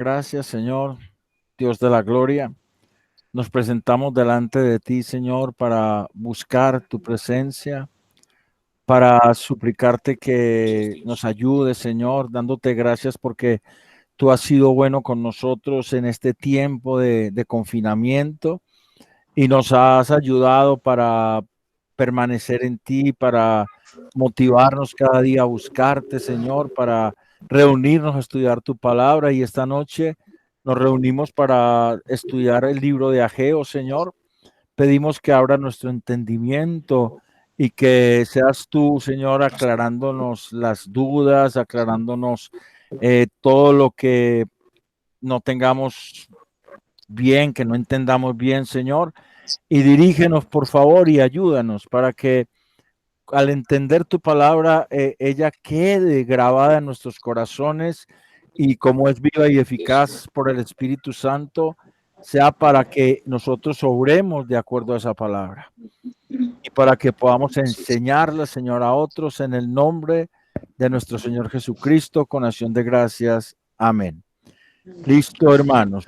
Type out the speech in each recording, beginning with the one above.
Gracias, Señor, Dios de la gloria. Nos presentamos delante de ti, Señor, para buscar tu presencia, para suplicarte que nos ayudes, Señor, dándote gracias porque tú has sido bueno con nosotros en este tiempo de confinamiento y nos has ayudado para permanecer en ti, para motivarnos cada día a buscarte, Señor, para reunirnos a estudiar tu palabra. Y esta noche nos reunimos para estudiar el libro de Ageo, Señor. Pedimos que abra nuestro entendimiento y que seas tú, Señor, aclarándonos las dudas, aclarándonos todo lo que no tengamos bien, que no entendamos bien, Señor. Y dirígenos, por favor, y ayúdanos para que al entender tu palabra, ella quede grabada en nuestros corazones y como es viva y eficaz por el Espíritu Santo, sea para que nosotros obremos de acuerdo a esa palabra y para que podamos enseñarla, Señor, a otros en el nombre de nuestro Señor Jesucristo, con acción de gracias. Amén. Listo, hermanos.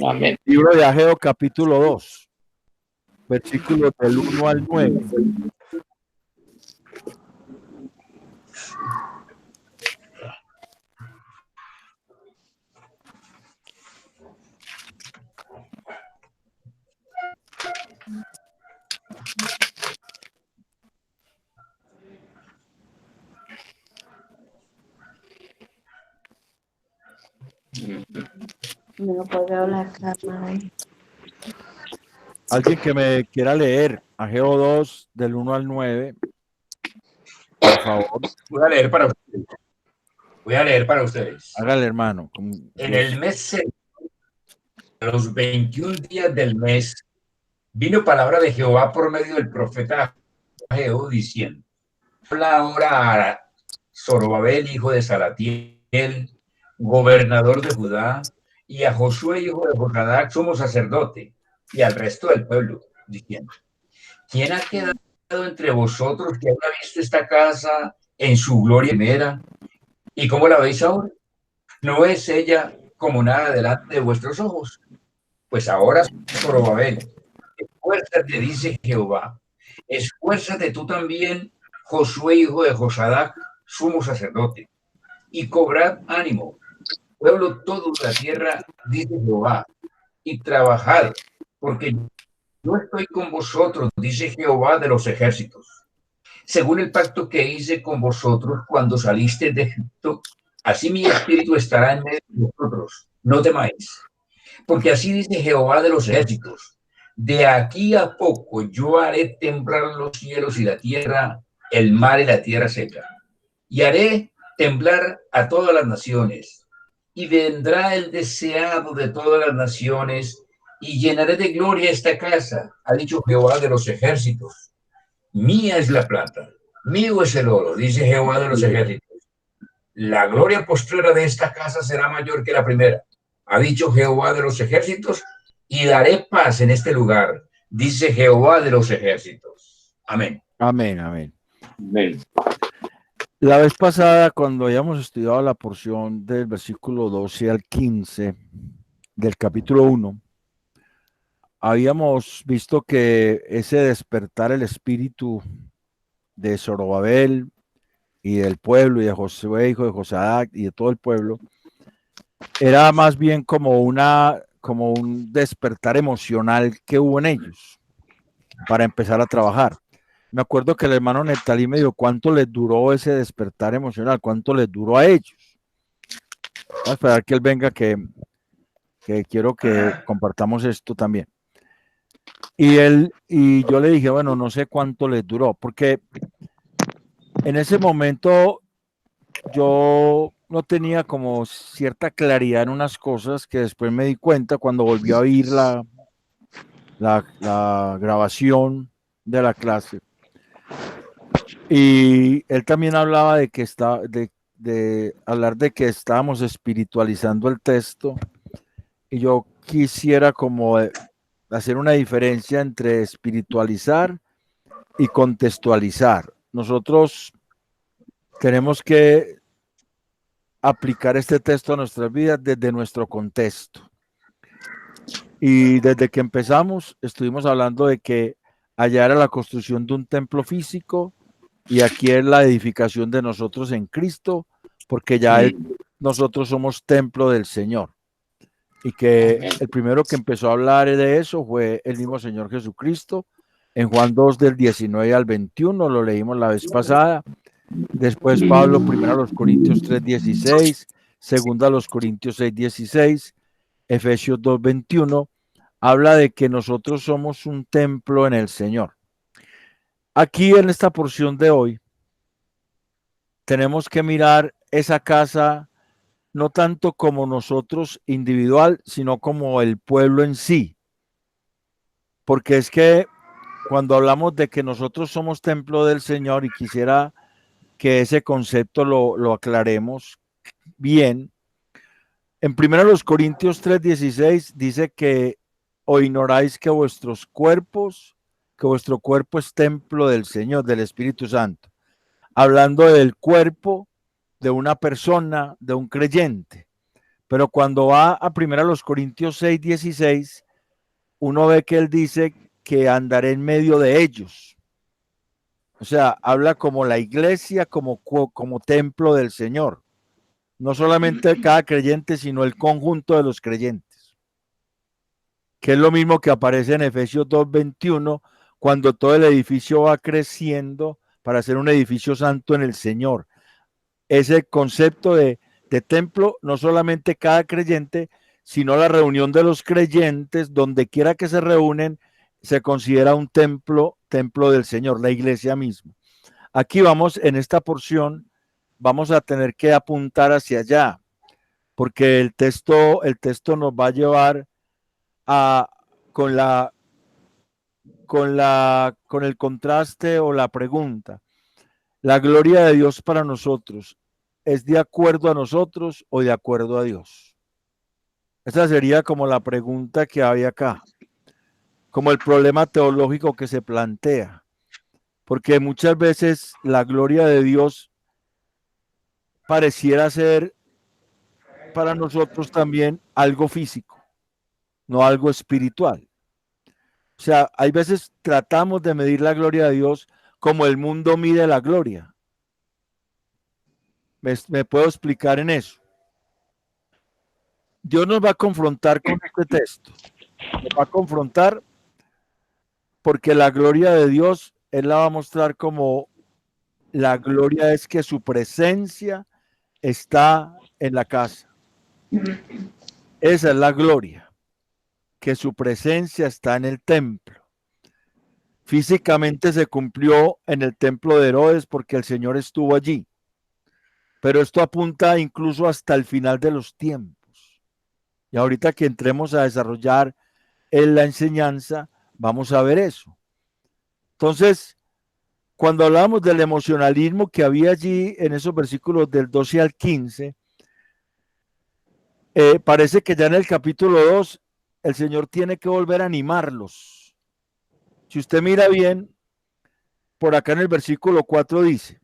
Amén. Libro de Ageo, capítulo 2, versículos del 1 al 9. No puedo la cámara. Alguien que me quiera leer Ageo 2 del 1 al 9, por favor, Voy a leer para ustedes. hágale, hermano. En el mes sexto, a los 21 días del mes, vino palabra de Jehová por medio del profeta Ageo diciendo: habla ahora a Zorobabel, hijo de Salatiel, gobernador de Judá, y a Josué, hijo de Josadac, sumo sacerdote, y al resto del pueblo, diciendo: ¿quién ha quedado entre vosotros que haya visto esta casa en su gloria primera? ¿Y cómo la veis ahora? ¿No es ella como nada delante de vuestros ojos? Pues ahora, Zorobabel, esfuérzate, dice Jehová, esfuérzate tú también, Josué, hijo de Josadac, sumo sacerdote, y cobrad ánimo, pueblo todo de la tierra, dice Jehová, y trabajad, porque yo estoy con vosotros, dice Jehová de los ejércitos, según el pacto que hice con vosotros cuando saliste de Egipto, así mi espíritu estará en medio de vosotros, no temáis. Porque así dice Jehová de los ejércitos: de aquí a poco yo haré temblar los cielos y la tierra, el mar y la tierra seca. Y haré temblar a todas las naciones. Y vendrá el deseado de todas las naciones, y llenaré de gloria esta casa, ha dicho Jehová de los ejércitos. Mía es la plata, mío es el oro, dice Jehová de los ejércitos. La gloria postrera de esta casa será mayor que la primera, ha dicho Jehová de los ejércitos, y daré paz en este lugar, dice Jehová de los ejércitos. Amén. Amén, amén. Amén. La vez pasada, cuando habíamos estudiado la porción del versículo 12 al 15 del capítulo 1, habíamos visto que ese despertar el espíritu de Zorobabel y del pueblo y de Josué, hijo de Josadac y de todo el pueblo, era más bien como un despertar emocional que hubo en ellos para empezar a trabajar. Me acuerdo que el hermano Neptalí me dijo cuánto les duró ese despertar emocional, cuánto les duró a ellos. Voy a esperar que él venga, que quiero que compartamos esto también. Y yo le dije, bueno, no sé cuánto les duró, porque en ese momento yo no tenía como cierta claridad en unas cosas que después me di cuenta cuando volví a oír la grabación de la clase. Y él también hablaba de que de hablar de que estábamos espiritualizando el texto, y yo quisiera como hacer una diferencia entre espiritualizar y contextualizar. Nosotros tenemos que aplicar este texto a nuestras vidas desde nuestro contexto. Y desde que empezamos, estuvimos hablando de que allá era la construcción de un templo físico y aquí es la edificación de nosotros en Cristo, porque ya nosotros somos templo del Señor. Y que el primero que empezó a hablar de eso fue el mismo Señor Jesucristo. En Juan 2 del 19 al 21, lo leímos la vez pasada. Después Pablo, primero a los Corintios 3:16, segundo a los Corintios 6:16, Efesios 2:21, habla de que nosotros somos un templo en el Señor. Aquí en esta porción de hoy, tenemos que mirar esa casa no tanto como nosotros individual, sino como el pueblo en sí. Porque es que cuando hablamos de que nosotros somos templo del Señor, y quisiera que ese concepto lo aclaremos bien, en 1 Corintios 3:16 dice que o ignoráis que vuestro cuerpo es templo del Señor, del Espíritu Santo. Hablando del cuerpo de una persona, de un creyente. Pero cuando va a 1 Corintios 6:16, uno ve que él dice que andaré en medio de ellos. O sea, habla como la iglesia, como templo del Señor. No solamente cada creyente, sino el conjunto de los creyentes. Que es lo mismo que aparece en Efesios 2:21, cuando todo el edificio va creciendo para ser un edificio santo en el Señor. Ese concepto de templo, no solamente cada creyente, sino la reunión de los creyentes, donde quiera que se reúnen, se considera un templo del Señor, la iglesia misma. Aquí vamos, en esta porción, vamos a tener que apuntar hacia allá, porque el texto nos va a llevar con el contraste o la pregunta. La gloria de Dios para nosotros, ¿es de acuerdo a nosotros o de acuerdo a Dios? Esa sería como la pregunta que hay acá, como el problema teológico que se plantea, porque muchas veces la gloria de Dios pareciera ser para nosotros también algo físico, no algo espiritual. O sea, hay veces tratamos de medir la gloria de Dios como el mundo mide la gloria. ¿Me puedo explicar en eso? Dios nos va a confrontar con este texto. Nos va a confrontar porque la gloria de Dios, Él la va a mostrar como la gloria es que su presencia está en la casa. Esa es la gloria, que su presencia está en el templo. Físicamente se cumplió en el templo de Herodes porque el Señor estuvo allí. Pero esto apunta incluso hasta el final de los tiempos. Y ahorita que entremos a desarrollar en la enseñanza, vamos a ver eso. Entonces, cuando hablamos del emocionalismo que había allí en esos versículos del 12 al 15, parece que ya en el capítulo 2 el Señor tiene que volver a animarlos. Si usted mira bien, por acá en el versículo 4 dice: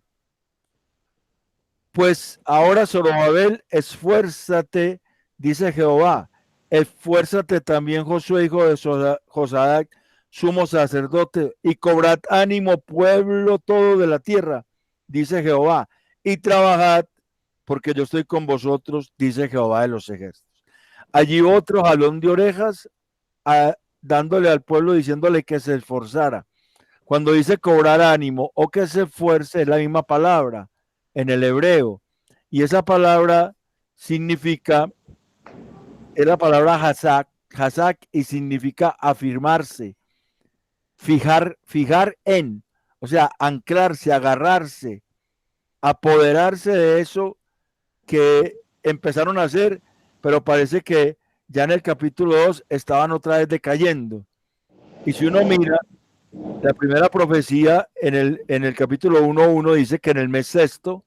pues ahora, Zorobabel, esfuérzate, dice Jehová, esfuérzate también, Josué, hijo de Josadac, sumo sacerdote, y cobrad ánimo, pueblo todo de la tierra, dice Jehová, y trabajad, porque yo estoy con vosotros, dice Jehová de los ejércitos. Allí otro jalón de orejas, dándole al pueblo, diciéndole que se esforzara. Cuando dice cobrar ánimo o que se esfuerce, es la misma palabra en el hebreo. Y esa palabra significa, es la palabra hazak, y significa afirmarse, fijar en, o sea, anclarse, agarrarse, apoderarse de eso que empezaron a hacer, pero parece que ya en el capítulo 2 estaban otra vez decayendo. Y si uno mira, la primera profecía en el capítulo 1:1 dice que en el mes sexto,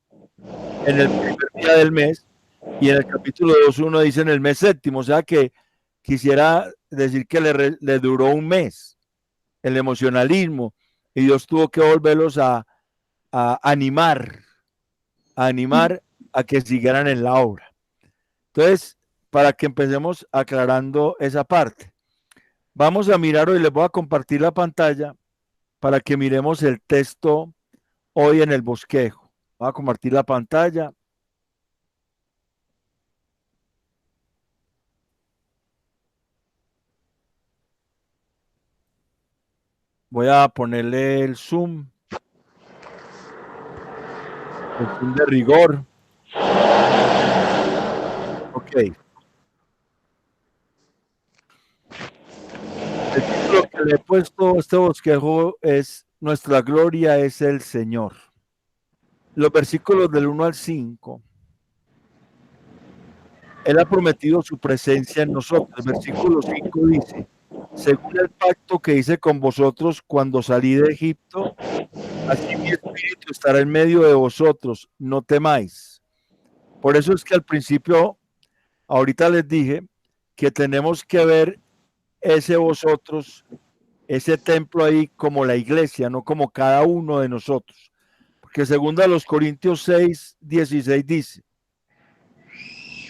en el primer día del mes, y en el capítulo 2:1 dice en el mes séptimo, o sea que quisiera decir que le duró un mes el emocionalismo, y Dios tuvo que volverlos a animar a que siguieran en la obra. Entonces, para que empecemos aclarando esa parte, vamos a mirar hoy, les voy a compartir la pantalla para que miremos el texto hoy en el bosquejo. Voy a compartir la pantalla. Voy a ponerle el zoom de rigor. Ok. El título que le he puesto a este bosquejo es Nuestra gloria es el Señor. Los versículos del 1 al 5. Él ha prometido su presencia en nosotros. El versículo 5 dice: según el pacto que hice con vosotros cuando salí de Egipto, así mi espíritu estará en medio de vosotros, no temáis. Por eso es que al principio, ahorita les dije que tenemos que ver ese vosotros, ese templo ahí como la iglesia, no como cada uno de nosotros. Porque según a los Corintios 6:16 dice: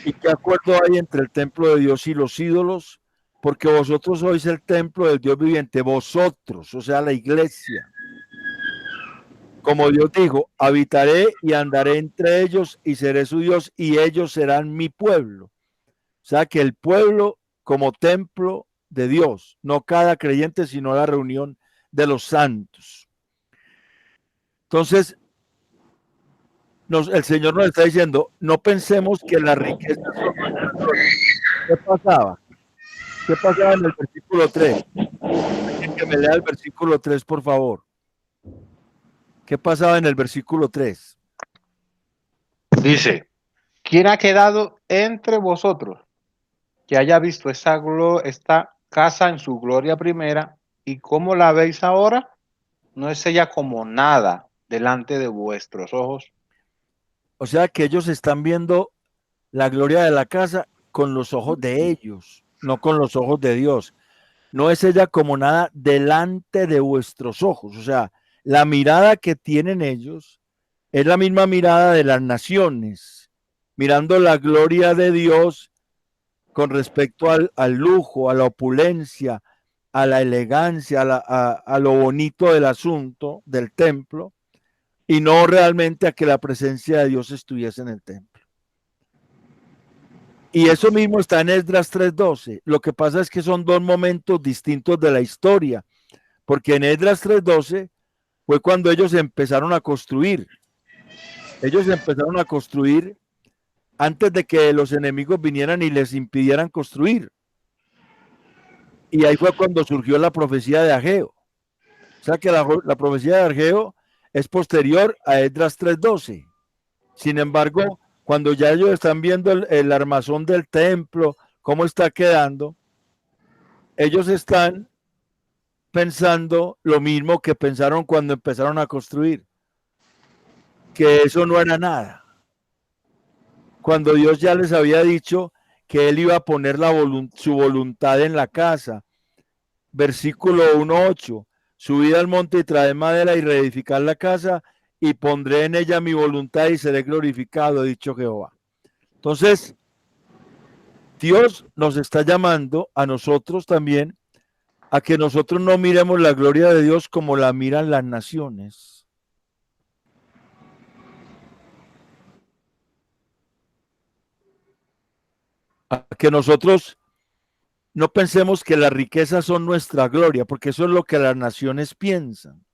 ¿y qué acuerdo hay entre el templo de Dios y los ídolos? Porque vosotros sois el templo del Dios viviente, vosotros, o sea, la iglesia. Como Dios dijo, habitaré y andaré entre ellos y seré su Dios y ellos serán mi pueblo. O sea que el pueblo como templo de Dios, no cada creyente, sino la reunión de los santos. Entonces, el Señor nos está diciendo, no pensemos que la riqueza son nuestras cosas. ¿Qué pasaba? ¿Qué pasaba en el versículo 3? Que me lea el versículo 3, por favor. ¿Qué pasaba en el versículo 3? Dice: ¿quién ha quedado entre vosotros que haya visto esta casa en su gloria primera? ¿Y cómo la veis ahora? ¿No es ella como nada delante de vuestros ojos? O sea que ellos están viendo la gloria de la casa con los ojos de ellos, no con los ojos de Dios. No es ella como nada delante de vuestros ojos. O sea, la mirada que tienen ellos es la misma mirada de las naciones, mirando la gloria de Dios con respecto al lujo, a la opulencia, a la elegancia, a lo bonito del asunto del templo, y no realmente a que la presencia de Dios estuviese en el templo. Y eso mismo está en Esdras 3:12. Lo que pasa es que son dos momentos distintos de la historia, porque en Esdras 3:12 fue cuando ellos empezaron a construir. Ellos empezaron a construir antes de que los enemigos vinieran y les impidieran construir. Y ahí fue cuando surgió la profecía de Ageo. O sea que la profecía de Ageo es posterior a Esdras 3:12. Sin embargo, cuando ya ellos están viendo el armazón del templo, cómo está quedando, ellos están pensando lo mismo que pensaron cuando empezaron a construir, que eso no era nada. Cuando Dios ya les había dicho que Él iba a poner su voluntad en la casa. Versículo 1:8, subid al monte y traed madera y reedificad la casa y pondré en ella mi voluntad y seré glorificado, ha dicho Jehová. Entonces, Dios nos está llamando a nosotros también a que nosotros no miremos la gloria de Dios como la miran las naciones. A que nosotros no pensemos que las riquezas son nuestra gloria, porque eso es lo que las naciones piensan.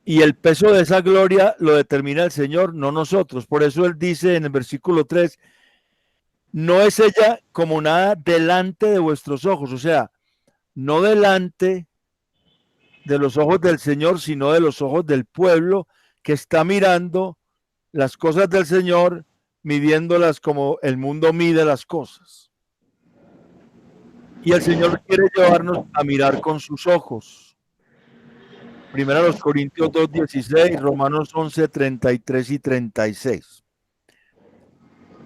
Y el peso de esa gloria lo determina el Señor, no nosotros. Por eso Él dice en el versículo 3, no es ella como nada delante de vuestros ojos. O sea, no delante de los ojos del Señor, sino de los ojos del pueblo que está mirando las cosas del Señor, midiéndolas como el mundo mide las cosas. Y el Señor quiere llevarnos a mirar con sus ojos. Primero los Corintios 2:16, Romanos 11:33 y 36.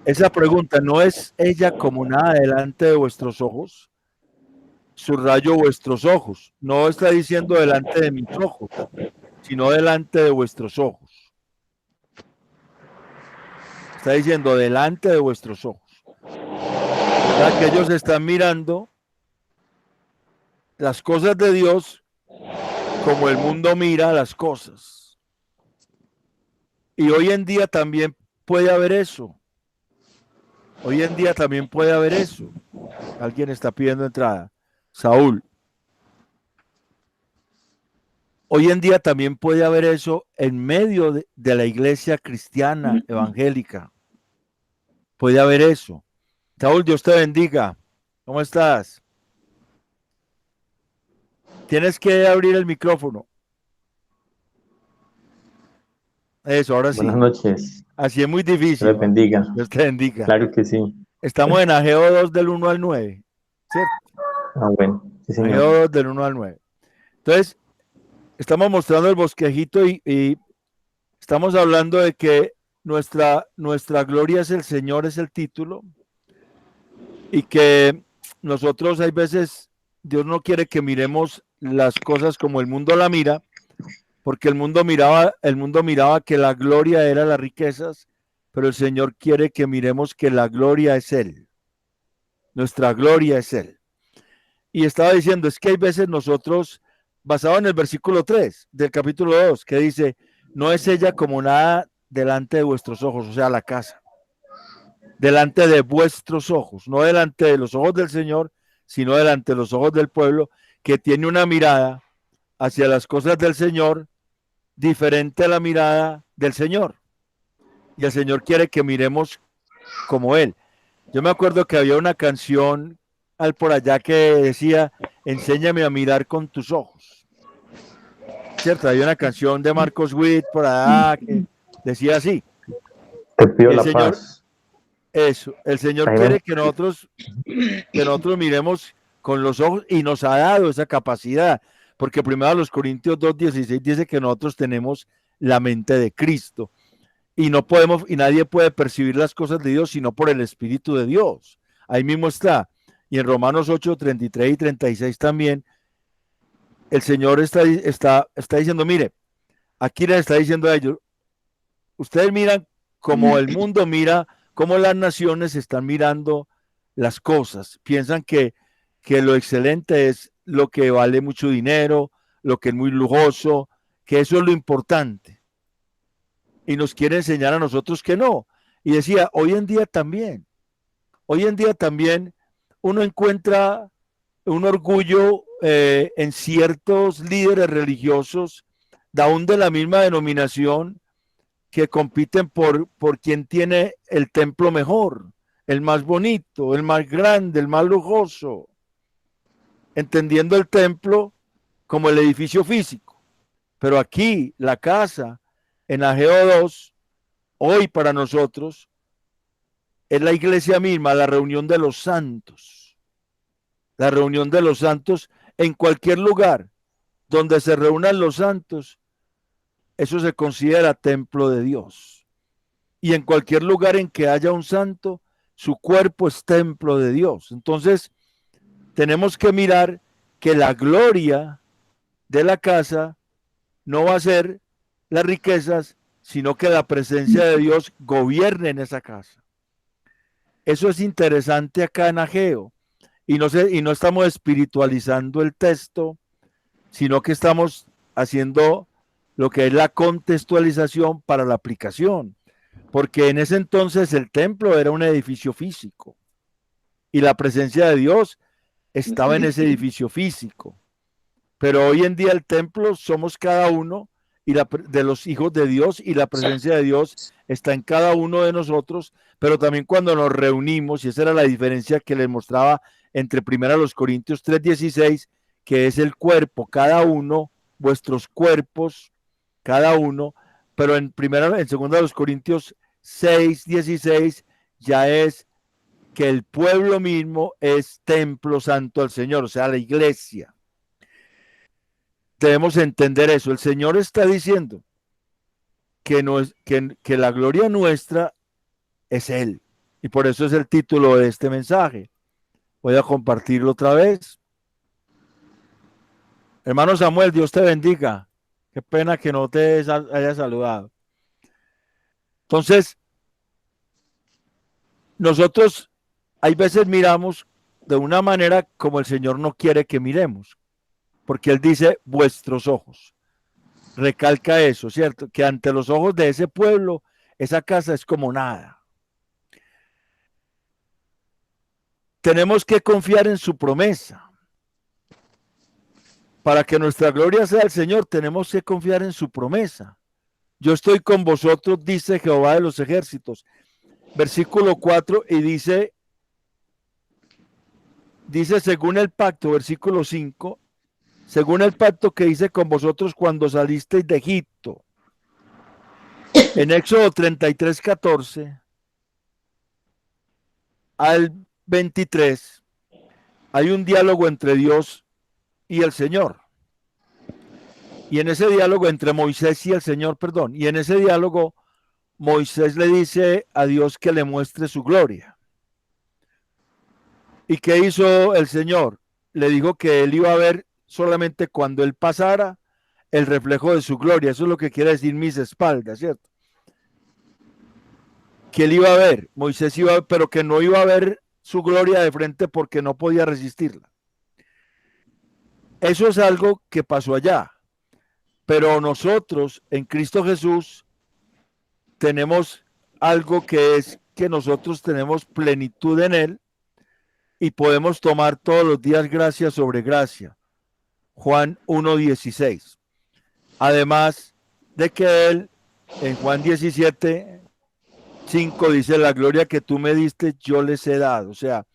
Esa pregunta, ¿no es ella como nada delante de vuestros ojos? Subrayo vuestros ojos. No está diciendo delante de mis ojos, sino delante de vuestros ojos. Está diciendo delante de vuestros ojos. O sea, que ellos están mirando las cosas de Dios como el mundo mira las cosas. Y hoy en día también puede haber eso. Hoy en día también puede haber eso. Alguien está pidiendo entrada. Saúl. Hoy en día también puede haber eso en medio de la iglesia cristiana evangélica. Puede haber eso. Saúl, Dios te bendiga. ¿Cómo estás? Tienes que abrir el micrófono. Eso, ahora sí. Buenas noches. Así es muy difícil. Dios bendiga. Dios te bendiga. Claro que sí. Estamos en Ageo 2 del 1 al 9. ¿Cierto? Ah, bueno. Sí, señor. Ageo 2 del 1 al 9. Entonces, estamos mostrando el bosquejito y estamos hablando de que nuestra gloria es el Señor, es el título. Y que nosotros hay veces, Dios no quiere que miremos las cosas como el mundo la mira, porque el mundo miraba que la gloria era las riquezas, pero el Señor quiere que miremos que la gloria es Él. Nuestra gloria es Él. Y estaba diciendo, es que hay veces nosotros, basado en el versículo 3 del capítulo 2, que dice, no es ella como nada delante de vuestros ojos, o sea, la casa. Delante de vuestros ojos, no delante de los ojos del Señor, sino delante de los ojos del pueblo, que tiene una mirada hacia las cosas del Señor diferente a la mirada del Señor. Y el Señor quiere que miremos como Él. Yo me acuerdo que había una canción por allá que decía, enséñame a mirar con tus ojos. ¿Cierto? Había una canción de Marcos Witt por allá que decía así. Te pido El la Señor, paz. eso, el Señor Ahí quiere ven. que nosotros miremos con los ojos y nos ha dado esa capacidad, porque primero a los Corintios 2:16 dice que nosotros tenemos la mente de Cristo y no podemos, y nadie puede percibir las cosas de Dios sino por el Espíritu de Dios. Ahí mismo está. Y en Romanos 8:33 y 36 también, el Señor está diciendo, mire, aquí les está diciendo a ellos, ustedes miran como el mundo mira, como las naciones están mirando las cosas. Piensan que lo excelente es lo que vale mucho dinero, lo que es muy lujoso, que eso es lo importante. Y nos quiere enseñar a nosotros que no. Y decía, hoy en día también uno encuentra un orgullo en ciertos líderes religiosos, aún de la misma denominación, que compiten por quien tiene el templo mejor, el más bonito, el más grande, el más lujoso, entendiendo el templo como el edificio físico. Pero aquí, la casa, en Ageo 2, hoy para nosotros, es la iglesia misma, la reunión de los santos. La reunión de los santos en cualquier lugar donde se reúnan los santos, eso se considera templo de Dios. Y en cualquier lugar en que haya un santo, su cuerpo es templo de Dios. Entonces, tenemos que mirar que la gloria de la casa no va a ser las riquezas, sino que la presencia de Dios gobierne en esa casa. Eso es interesante acá en Ageo. Y no estamos espiritualizando el texto, sino que estamos haciendo lo que es la contextualización para la aplicación. Porque en ese entonces el templo era un edificio físico y la presencia de Dios estaba en ese edificio físico. Pero hoy en día el templo somos cada uno de los hijos de Dios y la presencia de Dios está en cada uno de nosotros, pero también cuando nos reunimos, y esa era la diferencia que les mostraba entre 1 Corintios 3:16, que es el cuerpo, cada uno, vuestros cuerpos, cada uno, pero en 2 Corintios 6:16 ya es que el pueblo mismo es templo santo al Señor, o sea, la iglesia. Debemos entender eso. El Señor está diciendo que la gloria nuestra es Él. Y por eso es el título de este mensaje. Voy a compartirlo otra vez. Hermano Samuel, Dios te bendiga. Qué pena que no te haya saludado. Entonces, nosotros hay veces miramos de una manera como el Señor no quiere que miremos, porque Él dice vuestros ojos. Recalca eso, ¿cierto? Que ante los ojos de ese pueblo, esa casa es como nada. Tenemos que confiar en su promesa. Para que nuestra gloria sea el Señor, tenemos que confiar en su promesa. Yo estoy con vosotros, dice Jehová de los ejércitos. Versículo 4, y dice según el pacto, versículo 5, según el pacto que hice con vosotros cuando salisteis de Egipto. En Éxodo 33, 14 al 23, hay un diálogo entre Dios y el Señor. Y en ese diálogo entre Moisés y el Señor, perdón, y en ese diálogo Moisés le dice a Dios que le muestre su gloria. ¿Y qué hizo el Señor? Le dijo que él iba a ver solamente cuando él pasara el reflejo de su gloria. Eso es lo que quiere decir mis espaldas, ¿cierto? Que él iba a ver, Moisés iba a ver, pero que no iba a ver su gloria de frente porque no podía resistirla. Eso es algo que pasó allá. Pero nosotros en Cristo Jesús tenemos algo que es que nosotros tenemos plenitud en Él y podemos tomar todos los días gracia sobre gracia. Juan 1:16. Además de que Él en Juan 17:5 dice, la gloria que tú me diste yo les he dado. O sea,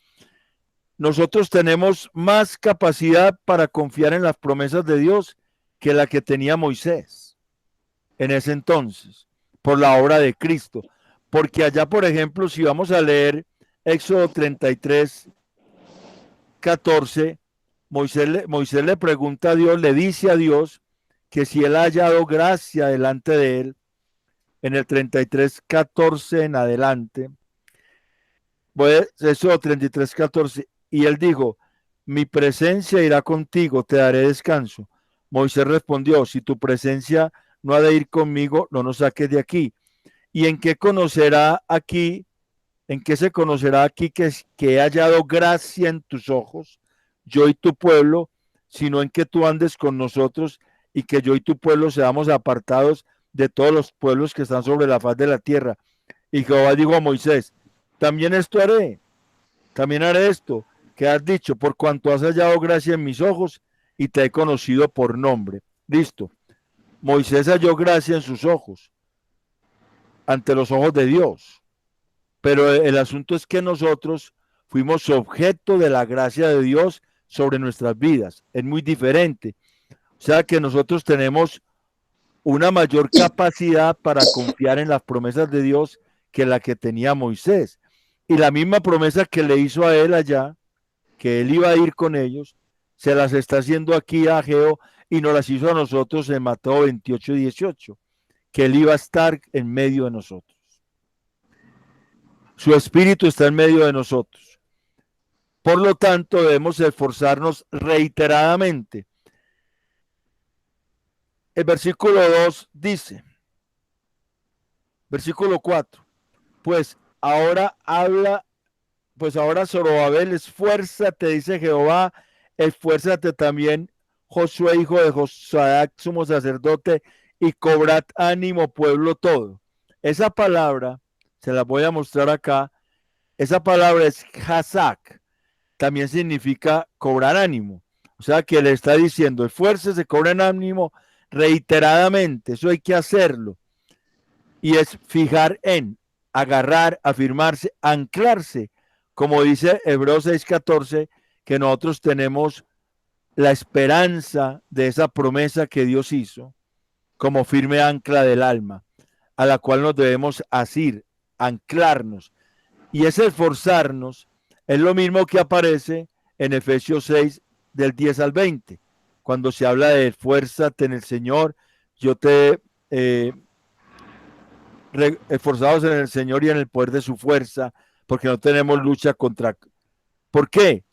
nosotros tenemos más capacidad para confiar en las promesas de Dios que la que tenía Moisés en ese entonces, por la obra de Cristo. Porque allá, por ejemplo, si vamos a leer Éxodo 33, 14, Moisés le pregunta a Dios, le dice a Dios que si él ha hallado gracia delante de él, en el 33, 14 en adelante, pues, Éxodo 33, 14, y él dijo, mi presencia irá contigo, te daré descanso. Moisés respondió, si tu presencia no ha de ir conmigo, no nos saques de aquí. ¿Y en qué conocerá aquí? ¿En qué se conocerá aquí que he hallado gracia en tus ojos, yo y tu pueblo, sino en que tú andes con nosotros y que yo y tu pueblo seamos apartados de todos los pueblos que están sobre la faz de la tierra? Y Jehová dijo a Moisés, también esto haré, también haré esto que has dicho, por cuanto has hallado gracia en mis ojos y te he conocido por nombre. Listo. Moisés halló gracia en sus ojos, ante los ojos de Dios. Pero el asunto es que nosotros fuimos objeto de la gracia de Dios sobre nuestras vidas. Es muy diferente. O sea que nosotros tenemos una mayor capacidad para confiar en las promesas de Dios que la que tenía Moisés. Y la misma promesa que le hizo a él allá, que él iba a ir con ellos, se las está haciendo aquí a Ageo y nos las hizo a nosotros en Mateo 28:18, que él iba a estar en medio de nosotros. Su espíritu está en medio de nosotros. Por lo tanto, debemos esforzarnos reiteradamente. El versículo 2 dice, versículo 4, pues ahora Zorobabel, esfuérzate, dice Jehová, esfuérzate también Josué, hijo de Josadac, sumo sacerdote, y cobrad ánimo, pueblo todo. Esa palabra, se la voy a mostrar acá, esa palabra es Hazak, también significa cobrar ánimo. O sea que le está diciendo, esfuércese, cobren ánimo reiteradamente, eso hay que hacerlo. Y es fijar en, agarrar, afirmarse, anclarse, como dice Hebreos 6:14, que nosotros tenemos la esperanza de esa promesa que Dios hizo como firme ancla del alma, a la cual nos debemos asir, anclarnos. Y ese esforzarnos es lo mismo que aparece en Efesios 6, del 10 al 20, cuando se habla de esfuérzate en el Señor, yo te esforzados en el Señor y en el poder de su fuerza, porque no tenemos lucha contra... ¿Por qué?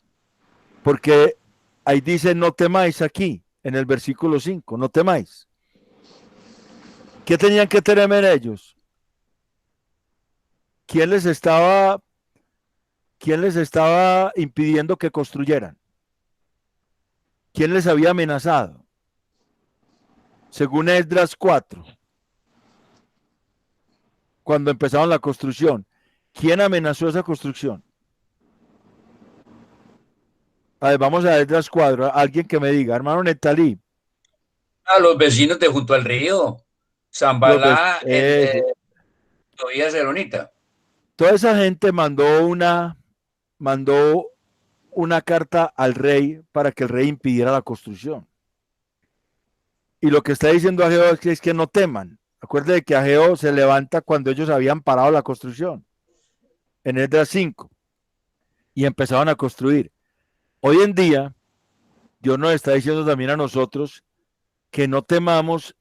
Porque ahí dice no temáis aquí, en el versículo 5, no temáis. ¿Qué tenían que temer ellos? ¿Quién les estaba ¿quién les estaba impidiendo que construyeran? ¿Quién les había amenazado? Según Esdras 4, cuando empezaron la construcción, ¿quién amenazó esa construcción? A ver, vamos a Esdras 4, alguien que me diga, hermano Netalí. A los vecinos de junto al río, Zambalá, Tobías Eronita. Toda esa gente mandó una carta al rey para que el rey impidiera la construcción. Y lo que está diciendo Ageo es que no teman. Acuérdense que Ageo se levanta cuando ellos habían parado la construcción, en Esdras 5, y empezaron a construir. Hoy en día, Dios nos está diciendo también a nosotros que no temamos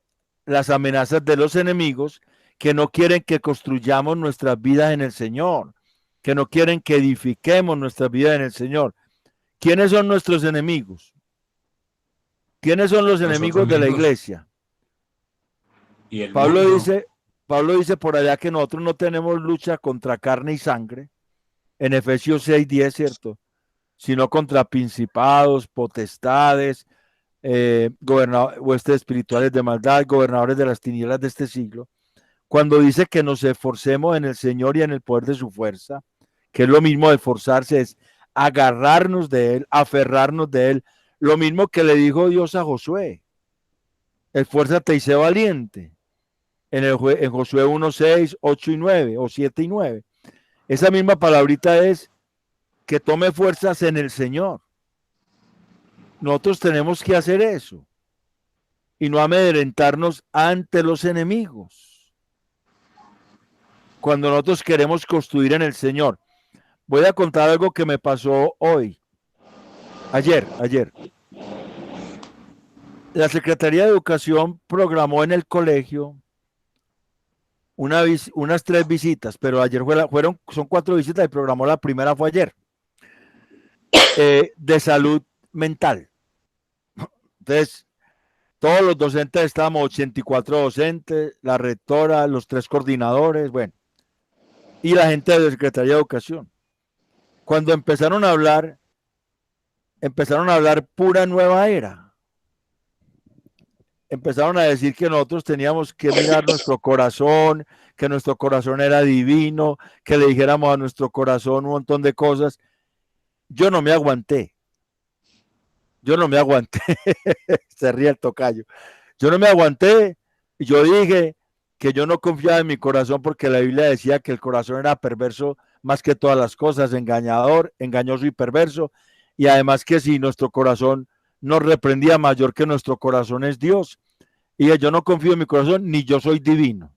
las amenazas de los enemigos, que no quieren que construyamos nuestras vidas en el Señor, que no quieren que edifiquemos nuestras vidas en el Señor. ¿Quiénes son nuestros enemigos? ¿Quiénes son los enemigos de la iglesia? Y el Pablo mundo. dice por allá que nosotros no tenemos lucha contra carne y sangre, en Efesios 6:10, ¿cierto? Sino contra principados, potestades, huestes espirituales de maldad, gobernadores de las tinieblas de este siglo. Cuando dice que nos esforcemos en el Señor y en el poder de su fuerza, que es lo mismo de esforzarse, es agarrarnos de Él, aferrarnos de Él, lo mismo que le dijo Dios a Josué, esfuérzate y sé valiente, en Josué 1:6, 8 y 9, o 7 y 9. Esa misma palabrita es que tome fuerzas en el Señor. Nosotros tenemos que hacer eso y no amedrentarnos ante los enemigos. Cuando nosotros queremos construir en el Señor. Voy a contar algo que me pasó hoy. Ayer. La Secretaría de Educación programó en el colegio unas 3 visitas, pero ayer son 4 visitas y programó la primera fue ayer, de salud mental. Entonces, todos los docentes estábamos, 84 docentes, la rectora, los 3 coordinadores, bueno, y la gente de la Secretaría de Educación. Cuando empezaron a hablar pura nueva era. Empezaron a decir que nosotros teníamos que mirar nuestro corazón, que nuestro corazón era divino, que le dijéramos a nuestro corazón un montón de cosas. Yo no me aguanté. Se ríe el tocayo. Yo no me aguanté. Yo dije que yo no confiaba en mi corazón porque la Biblia decía que el corazón era perverso más que todas las cosas, engañador, engañoso y perverso. Y además que si nuestro corazón nos reprendía, mayor que nuestro corazón es Dios. Y yo no confío en mi corazón, ni yo soy divino.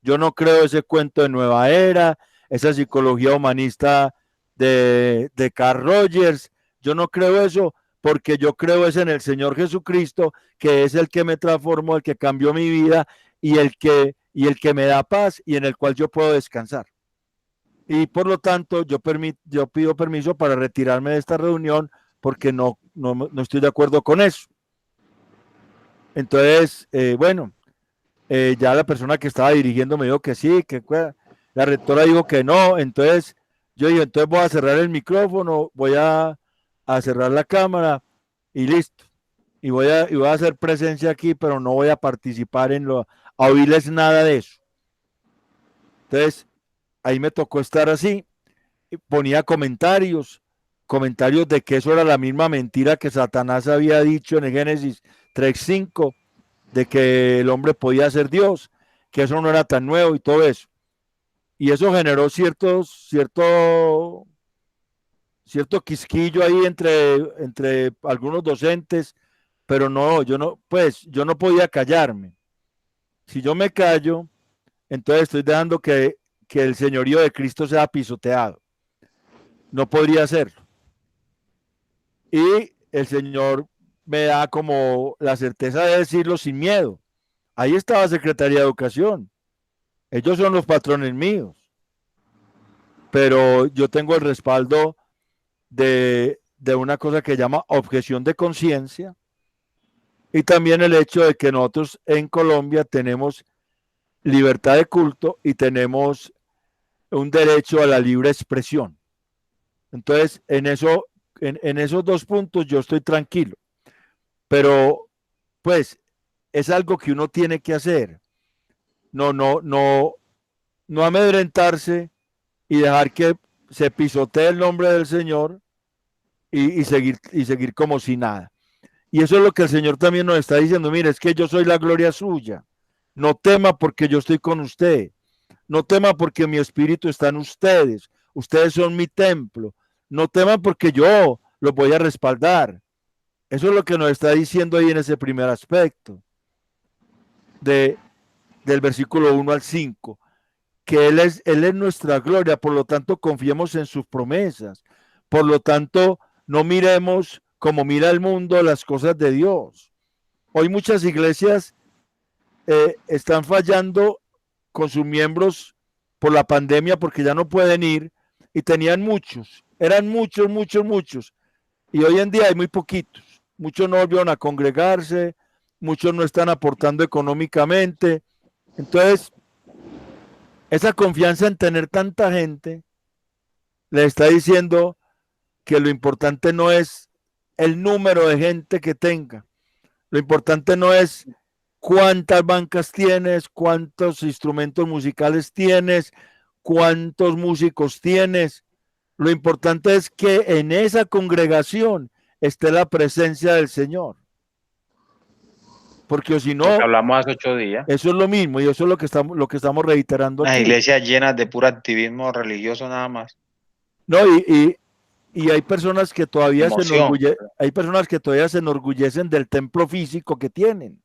Yo no creo ese cuento de nueva era, esa psicología humanista de Carl Rogers. Yo no creo eso porque yo creo es en el Señor Jesucristo, que es el que me transformó, el que cambió mi vida y el que me da paz y en el cual yo puedo descansar. Y por lo tanto, yo pido permiso para retirarme de esta reunión porque no estoy de acuerdo con eso. Entonces, ya la persona que estaba dirigiendo me dijo que sí, que la rectora dijo que no. Entonces, yo dije, entonces voy a cerrar el micrófono, voy a cerrar la cámara y listo. Y voy a hacer presencia aquí, pero no voy a participar a oírles nada de eso. Entonces, ahí me tocó estar así, ponía comentarios de que eso era la misma mentira que Satanás había dicho en el Génesis 3:5, de que el hombre podía ser Dios, que eso no era tan nuevo y todo eso. Y eso generó cierto quisquillo ahí entre algunos docentes, pero yo no podía callarme. Si yo me callo, entonces estoy dejando que el señorío de Cristo sea pisoteado. No podría hacerlo. Y el Señor me da como la certeza de decirlo sin miedo. Ahí está la Secretaría de Educación. Ellos son los patrones míos. Pero yo tengo el respaldo de una cosa que llama objeción de conciencia y también el hecho de que nosotros en Colombia tenemos libertad de culto y tenemos un derecho a la libre expresión. Entonces, en esos dos puntos yo estoy tranquilo. Pero, pues, es algo que uno tiene que hacer. No amedrentarse y dejar que se pisotee el nombre del Señor y seguir como si nada. Y eso es lo que el Señor también nos está diciendo. Mire, es que yo soy la gloria suya. No tema porque yo estoy con usted. No tema porque mi espíritu está en ustedes. Ustedes son mi templo. No teman porque yo los voy a respaldar. Eso es lo que nos está diciendo ahí en ese primer aspecto del versículo 1 al 5, que Él es nuestra gloria, por lo tanto confiemos en sus promesas. Por lo tanto, no miremos como mira el mundo las cosas de Dios. Hoy muchas iglesias están fallando con sus miembros por la pandemia porque ya no pueden ir y tenían muchos, eran muchos, y hoy en día hay muy poquitos. Muchos no volvieron a congregarse, muchos no están aportando económicamente. Entonces, esa confianza en tener tanta gente le está diciendo que lo importante no es el número de gente que tenga, lo importante no es cuántas bancas tienes, cuántos instrumentos musicales tienes, cuántos músicos tienes. Lo importante es que en esa congregación esté la presencia del Señor. Porque si no, hablamos hace 8 días. eso es lo mismo y eso es lo que estamos reiterando Las aquí. iglesias llenas de puro activismo religioso nada más. No, y hay personas que todavía Emoción. hay personas que todavía se enorgullecen del templo físico que tienen.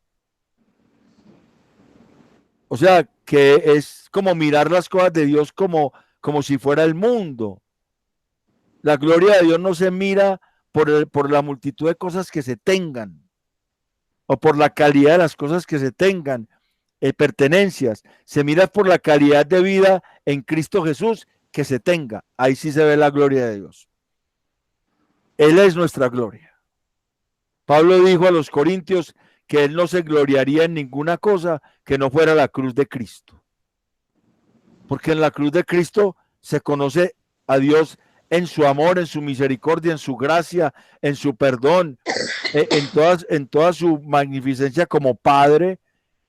O sea, que es como mirar las cosas de Dios como si fuera el mundo. La gloria de Dios no se mira por la multitud de cosas que se tengan o por la calidad de las cosas que se tengan, pertenencias. Se mira por la calidad de vida en Cristo Jesús que se tenga. Ahí sí se ve la gloria de Dios. Él es nuestra gloria. Pablo dijo a los corintios que él no se gloriaría en ninguna cosa que no fuera la cruz de Cristo. Porque en la cruz de Cristo se conoce a Dios en su amor, en su misericordia, en su gracia, en su perdón, en toda su magnificencia como Padre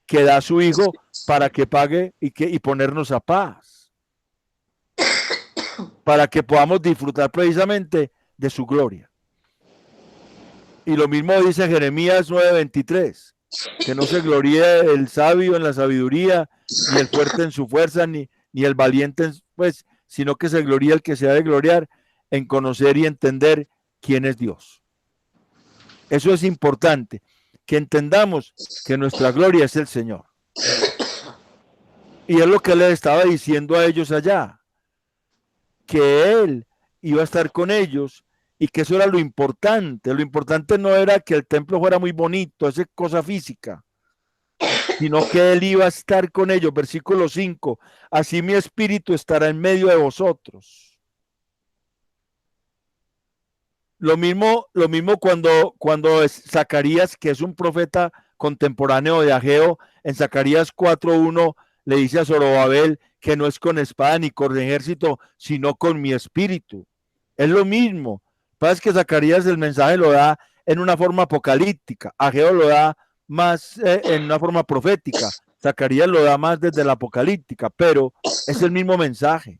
que da a su Hijo para que pague y ponernos a paz. Para que podamos disfrutar precisamente de su gloria. Y lo mismo dice Jeremías 9:23, que no se gloríe el sabio en la sabiduría, ni el fuerte en su fuerza, ni el valiente, sino que se gloríe el que se ha de gloriar en conocer y entender quién es Dios. Eso es importante, que entendamos que nuestra gloria es el Señor. Y es lo que le estaba diciendo a ellos allá, que Él iba a estar con ellos y que eso era lo importante. Lo importante no era que el templo fuera muy bonito, esa cosa física, sino que Él iba a estar con ellos. Versículo 5, así mi espíritu estará en medio de vosotros. Lo mismo cuando Zacarías, que es un profeta contemporáneo de Ageo, en Zacarías 4:1 le dice a Zorobabel que no es con espada ni con ejército, sino con mi espíritu. Es lo mismo. Pasa que Zacarías el mensaje lo da en una forma apocalíptica, Ageo lo da más en una forma profética, Zacarías lo da más desde la apocalíptica, pero es el mismo mensaje.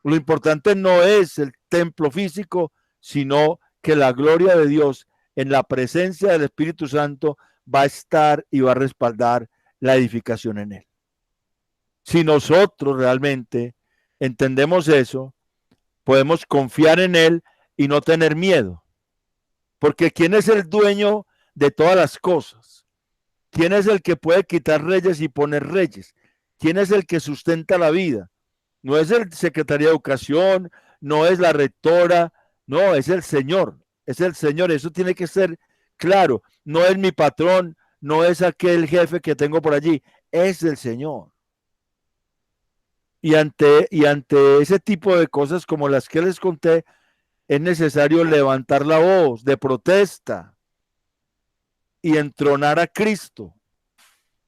Lo importante no es el templo físico, sino que la gloria de Dios en la presencia del Espíritu Santo va a estar y va a respaldar la edificación en él. Si nosotros realmente entendemos eso, podemos confiar en él y no tener miedo. Porque ¿quién es el dueño de todas las cosas? ¿Quién es el que puede quitar reyes y poner reyes? ¿Quién es el que sustenta la vida? No es el secretario de Educación, no es la rectora, no, es el Señor, eso tiene que ser claro, no es mi patrón, no es aquel jefe que tengo por allí, es el Señor. Y ante ese tipo de cosas como las que les conté, es necesario levantar la voz de protesta y entronar a Cristo,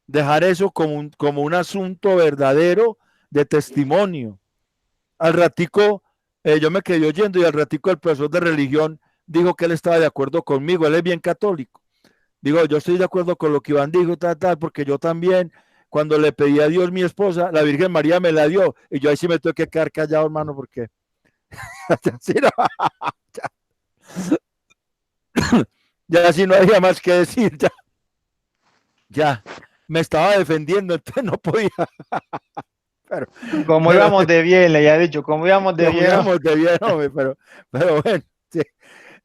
dejar eso como un asunto verdadero de testimonio. Al ratico Yo me quedé oyendo y al ratico el profesor de religión dijo que él estaba de acuerdo conmigo, él es bien católico. Digo, yo estoy de acuerdo con lo que Iván dijo, porque yo también, cuando le pedí a Dios mi esposa, la Virgen María me la dio, y yo ahí sí me tuve que quedar callado, hermano, porque sí, no, ya sí no había más que decir, ya me estaba defendiendo, entonces no podía. Como íbamos de bien, le había dicho, como íbamos de bien. Íbamos de bien, hombre, pero bueno, sí.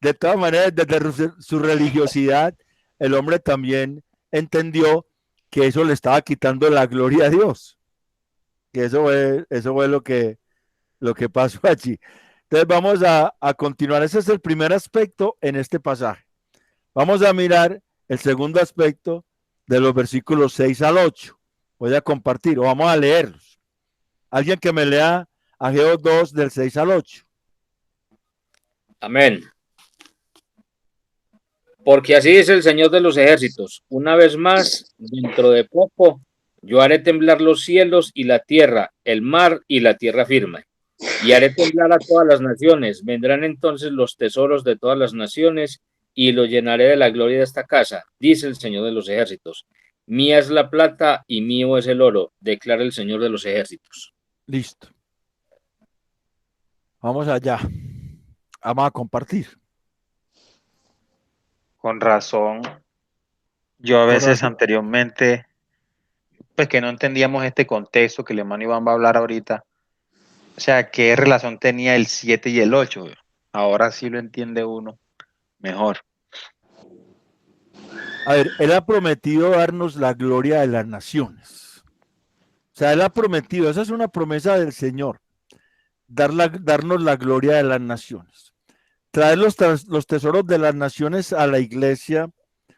De todas maneras, desde su religiosidad, el hombre también entendió que eso le estaba quitando la gloria a Dios. Que eso fue lo que pasó allí. Entonces vamos a continuar. Ese es el primer aspecto en este pasaje. Vamos a mirar el segundo aspecto de los versículos 6 al 8. Voy a compartir o vamos a leerlos. Alguien que me lea Ageo 2 del 6 al 8. Amén. Porque así dice el Señor de los ejércitos, una vez más, dentro de poco, yo haré temblar los cielos y la tierra, el mar y la tierra firme, y haré temblar a todas las naciones. Vendrán entonces los tesoros de todas las naciones y lo llenaré de la gloria de esta casa, dice el Señor de los ejércitos. Mía es la plata y mío es el oro, declara el Señor de los ejércitos. Listo. Vamos allá. Vamos a compartir. Con razón. Yo a veces anteriormente, pues que no entendíamos este contexto que el hermano Iván va a hablar ahorita. O sea, qué relación tenía el 7 y el 8. Ahora sí lo entiende uno mejor. A ver, él ha prometido darnos la gloria de las naciones. O sea, él ha prometido, esa es una promesa del Señor, darnos la gloria de las naciones. Traer los tesoros de las naciones a la iglesia,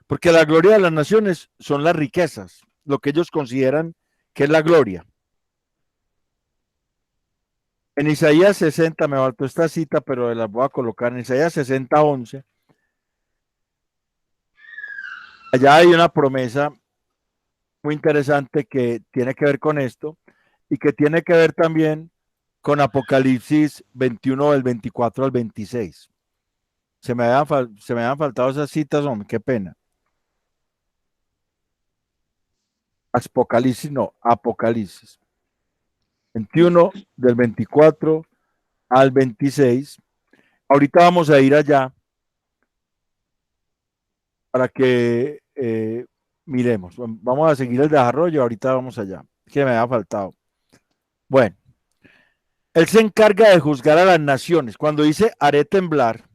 porque la gloria de las naciones son las riquezas, lo que ellos consideran que es la gloria. En Isaías 60, me faltó esta cita, pero la voy a colocar en Isaías 60, 11. Allá hay una promesa muy interesante que tiene que ver con esto y que tiene que ver también con Apocalipsis 21 del 24 al 26. Se me habían faltado esas citas, hombre, qué pena. Apocalipsis, no, Apocalipsis. 21 del 24 al 26. Ahorita vamos a ir allá para que miremos. Vamos a seguir el desarrollo, ahorita vamos allá, que me había faltado. Bueno, él se encarga de juzgar a las naciones. Cuando dice haré temblar,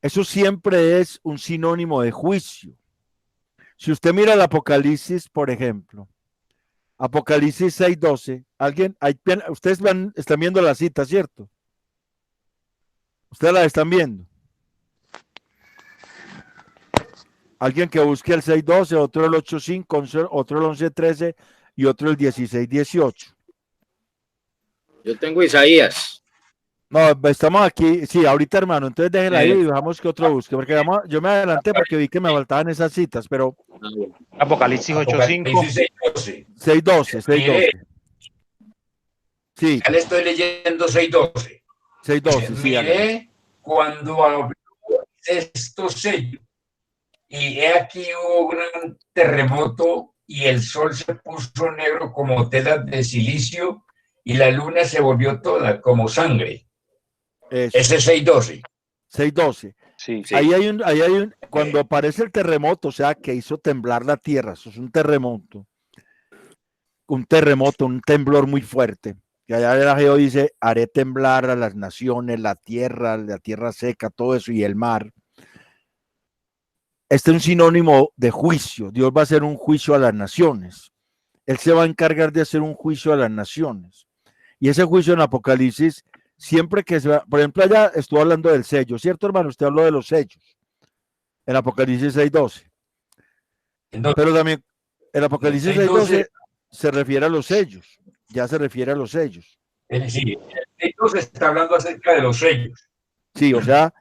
eso siempre es un sinónimo de juicio. Si usted mira el Apocalipsis, por ejemplo, Apocalipsis 6:12, ustedes están viendo la cita, ¿cierto? Ustedes la están viendo. Alguien que busque el 6:12, otro el 8:5, otro el 11:13 y otro el 16:18. Yo tengo Isaías. No, estamos aquí, sí, ahorita hermano, entonces déjenla ahí y dejamos que otro busque, porque yo me adelanté porque vi que me faltaban esas citas, pero Apocalipsis 8:5. 6:12. Sí. Ya le estoy leyendo 6:12. 6:12, sí. Miré cuando abrió estos sellos y he aquí hubo gran terremoto y el sol se puso negro como telas de silicio y la luna se volvió toda como sangre. Eso. Ese es 6:12. 6:12. Sí. Ahí hay un, cuando aparece el terremoto, o sea, que hizo temblar la tierra, eso es un terremoto, un temblor muy fuerte. Y allá el Ageo dice, haré temblar a las naciones, la tierra seca, todo eso, y el mar. Este es un sinónimo de juicio. Dios va a hacer un juicio a las naciones. Él se va a encargar de hacer un juicio a las naciones. Y ese juicio en Apocalipsis, siempre que se va, por ejemplo, allá estuvo hablando del sello, ¿cierto, hermano? Usted habló de los sellos en Apocalipsis 6:12. Pero también en Apocalipsis 6:12 se refiere a los sellos, ya se refiere a los sellos. Sí, entonces está hablando acerca de los sellos. Sí, o sea,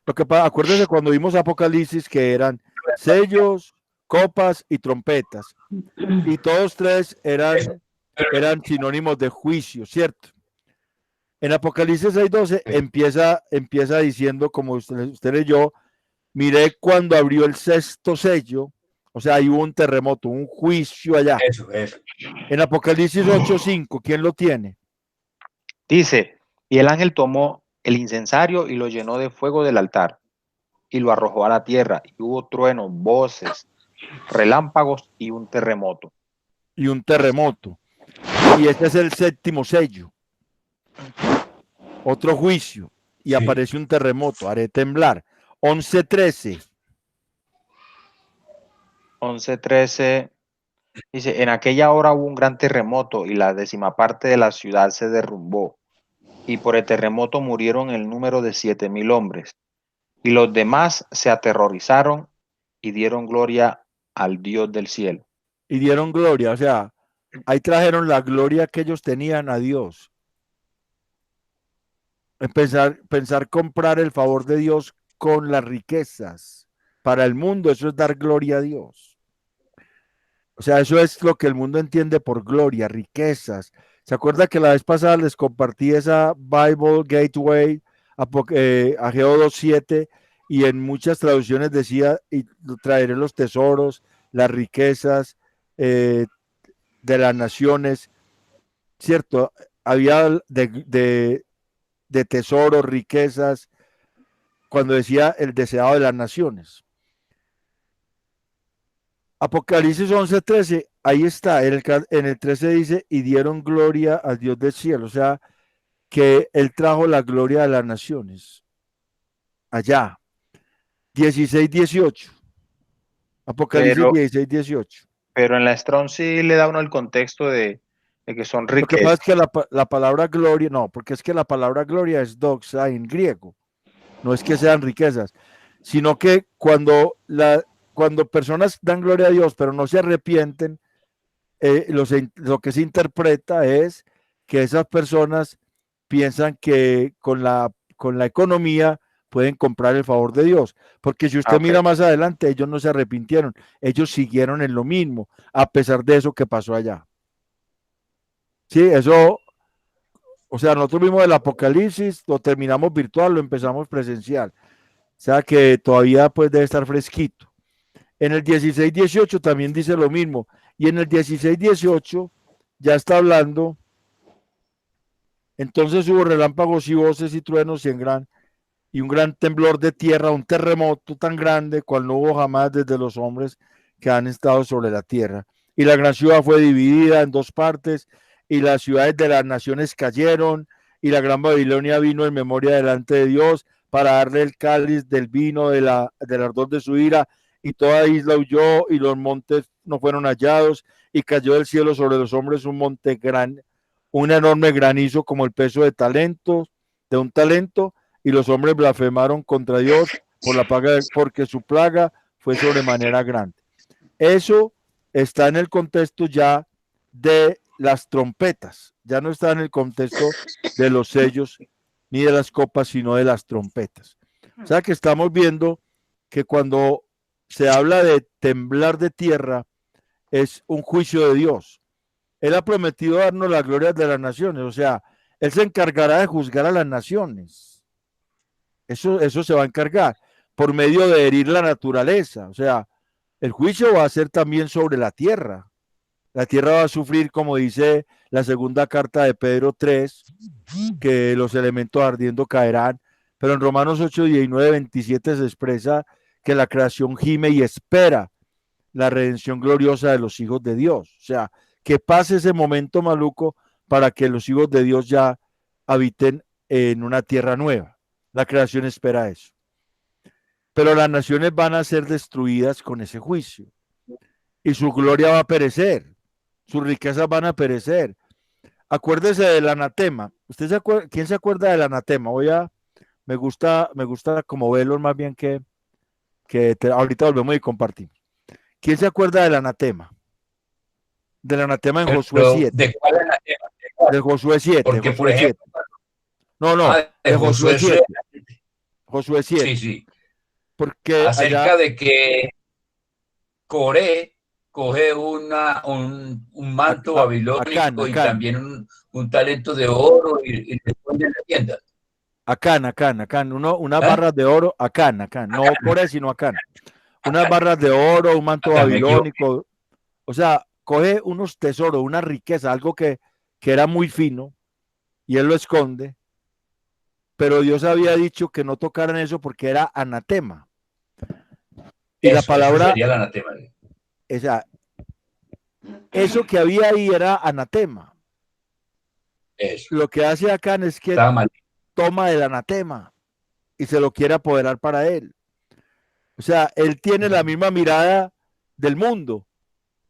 lo que pasa, acuérdense cuando vimos Apocalipsis que eran sellos, copas y trompetas. Y todos tres eran sinónimos de juicio, ¿cierto? En Apocalipsis 6:12 Sí. empieza diciendo, como usted leyó, miré cuando abrió el sexto sello, o sea, ahí hubo un terremoto, un juicio allá. Eso. En Apocalipsis 8:5, ¿quién lo tiene? Dice, y el ángel tomó el incensario y lo llenó de fuego del altar y lo arrojó a la tierra. Y hubo truenos, voces, relámpagos y un terremoto. Y un terremoto. Y este es el séptimo sello. Otro juicio. Y Sí. aparece un terremoto. Haré temblar. 11:13. 11:13 dice, en aquella hora hubo un gran terremoto y la 10ª parte de la ciudad se derrumbó. Y por el terremoto murieron el número de 7,000 hombres. Y los demás se aterrorizaron y dieron gloria al Dios del cielo. Y dieron gloria. O sea, ahí trajeron la gloria que ellos tenían a Dios. Pensar comprar el favor de Dios con las riquezas. Para el mundo eso es dar gloria a Dios. O sea, eso es lo que el mundo entiende por gloria, riquezas. ¿Se acuerda que la vez pasada les compartí esa Bible Gateway, Ageo 2:7, y en muchas traducciones decía, y traeré los tesoros, las riquezas de las naciones, ¿cierto? Había de tesoros, riquezas, cuando decía el deseado de las naciones. Apocalipsis 11:13, ahí está, en el 13 dice, y dieron gloria al Dios del cielo, o sea, que él trajo la gloria de las naciones. Allá. 16:18. Apocalipsis 16:18. Pero en la Strong sí le da uno el contexto de que son Lo que pasa es riquezas. que la palabra gloria, no, porque es que la palabra gloria es doxa en griego. No es que sean riquezas, sino que cuando personas dan gloria a Dios, pero no se arrepienten, lo que se interpreta es que esas personas piensan que con la economía pueden comprar el favor de Dios. Porque si usted mira más adelante, ellos no se arrepintieron, ellos siguieron en lo mismo, a pesar de eso que pasó allá. Sí, eso, o sea, nosotros vimos el Apocalipsis, lo terminamos virtual, lo empezamos presencial. O sea que todavía pues debe estar fresquito. En el 16:18 también dice lo mismo. Y en el 16:18 ya está hablando. Entonces hubo relámpagos y voces y truenos y un gran temblor de tierra, un terremoto tan grande cual no hubo jamás desde los hombres que han estado sobre la tierra. Y la gran ciudad fue dividida en dos partes y las ciudades de las naciones cayeron y la gran Babilonia vino en memoria delante de Dios para darle el cáliz del vino del ardor de su ira, y toda isla huyó y los montes no fueron hallados, y cayó del cielo sobre los hombres un monte grande, un enorme granizo como el peso de un talento, y los hombres blasfemaron contra Dios porque su plaga fue sobremanera grande. Eso está en el contexto ya de las trompetas, ya no está en el contexto de los sellos ni de las copas, sino de las trompetas. O sea que estamos viendo que cuando se habla de temblar de tierra, es un juicio de Dios. Él ha prometido darnos la gloria de las naciones, o sea, Él se encargará de juzgar a las naciones. Eso se va a encargar por medio de herir la naturaleza, o sea, el juicio va a ser también sobre la tierra. La tierra va a sufrir, como dice la segunda carta de Pedro 3, que los elementos ardiendo caerán, pero en Romanos 8, 19, 27 se expresa que la creación gime y espera la redención gloriosa de los hijos de Dios. O sea, que pase ese momento maluco para que los hijos de Dios ya habiten en una tierra nueva. La creación espera eso. Pero las naciones van a ser destruidas con ese juicio y su gloria va a perecer, sus riquezas van a perecer. Acuérdese del anatema. ¿Quién se acuerda del anatema? Me gusta como verlo más bien que ahorita volvemos y compartimos. ¿Quién se acuerda del anatema? Del anatema en Josué 7. ¿De cuál anatema? De Josué 7. Porque, Josué por ejemplo, 7. No, de Josué 7. Josué 7. Sí, sí. Porque acerca allá, de que Coré coge un manto babilónico y también un talento de oro y le esconde en la tienda. Acán, unas ¿Ah? barras de oro, Acán, no Core, sino Acán. Unas barras de oro, un manto Acá me babilónico, o sea, coge unos tesoros, una riqueza, algo que era muy fino, y él lo esconde, pero Dios había dicho que no tocaran eso porque era anatema. Y la Eso palabra, sería el anatema. o sea, eso que había ahí era anatema. Eso. Lo que hace Acán es que Estaba mal. toma el anatema y se lo quiere apoderar para él. O sea, él tiene la misma mirada del mundo,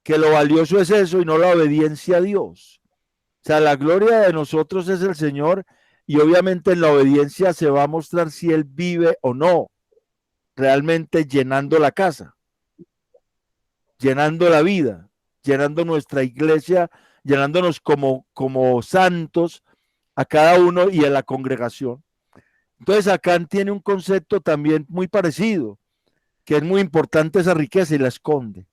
que lo valioso es eso y no la obediencia a Dios. O sea, la gloria de nosotros es el Señor y obviamente en la obediencia se va a mostrar si Él vive o no, realmente llenando la casa, llenando la vida, llenando nuestra iglesia, llenándonos como santos a cada uno y a la congregación. Entonces, Acán tiene un concepto también muy parecido, que es muy importante esa riqueza y la esconde.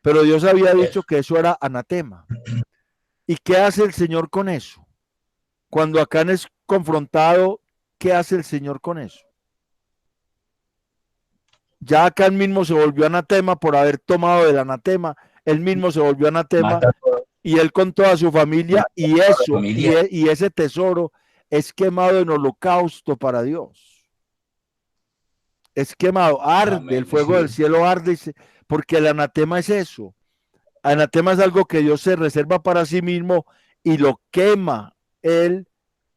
Pero Dios había dicho que eso era anatema. ¿Y qué hace el Señor con eso? Cuando Acán es confrontado, ¿qué hace el Señor con eso? Ya Acán mismo se volvió anatema por haber tomado del anatema. Él mismo se volvió anatema y él con toda su familia y eso, y ese tesoro es quemado en holocausto para Dios. Es quemado, arde, amén, el fuego del cielo arde, porque el anatema es eso. Anatema es algo que Dios se reserva para sí mismo y lo quema él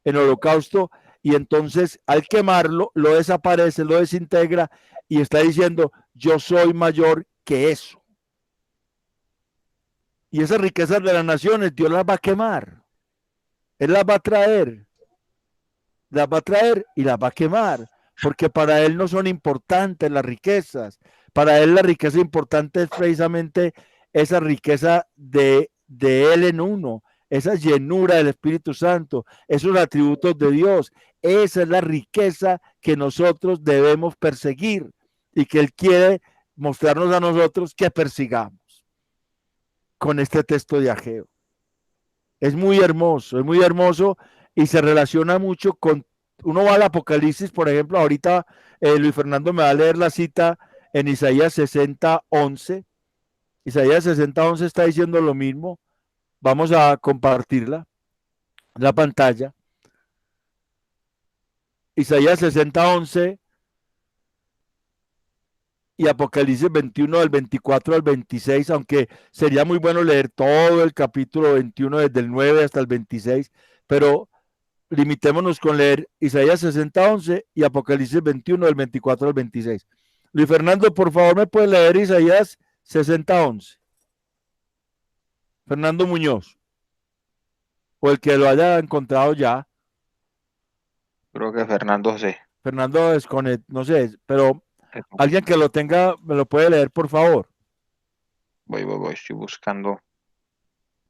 en holocausto, y entonces al quemarlo lo desaparece, lo desintegra y está diciendo yo soy mayor que eso. Y esas riquezas de las naciones Dios las va a quemar, Él las va a traer y las va a quemar, porque para Él no son importantes las riquezas. Para Él la riqueza importante es precisamente esa riqueza de Él en uno, esa llenura del Espíritu Santo, esos atributos de Dios. Esa es la riqueza que nosotros debemos perseguir y que Él quiere mostrarnos a nosotros que persigamos con este texto de Ageo. Es muy hermoso y se relaciona mucho con, uno va al Apocalipsis, por ejemplo, ahorita Luis Fernando me va a leer la cita en Isaías 60:11. Isaías 60:11 está diciendo lo mismo. Vamos a compartirla en la pantalla. Isaías 60:11 y Apocalipsis 21 del 24 al 26, aunque sería muy bueno leer todo el capítulo 21 desde el 9 hasta el 26, pero limitémonos con leer Isaías 60:11 y Apocalipsis 21 del 24 al 26. Luis Fernando, por favor, ¿me puede leer Isaías 60:11? Fernando Muñoz, o el que lo haya encontrado ya. Creo que Fernando sí. Fernando Esconet, no sé, pero alguien que lo tenga, me lo puede leer, por favor. Voy, estoy buscando.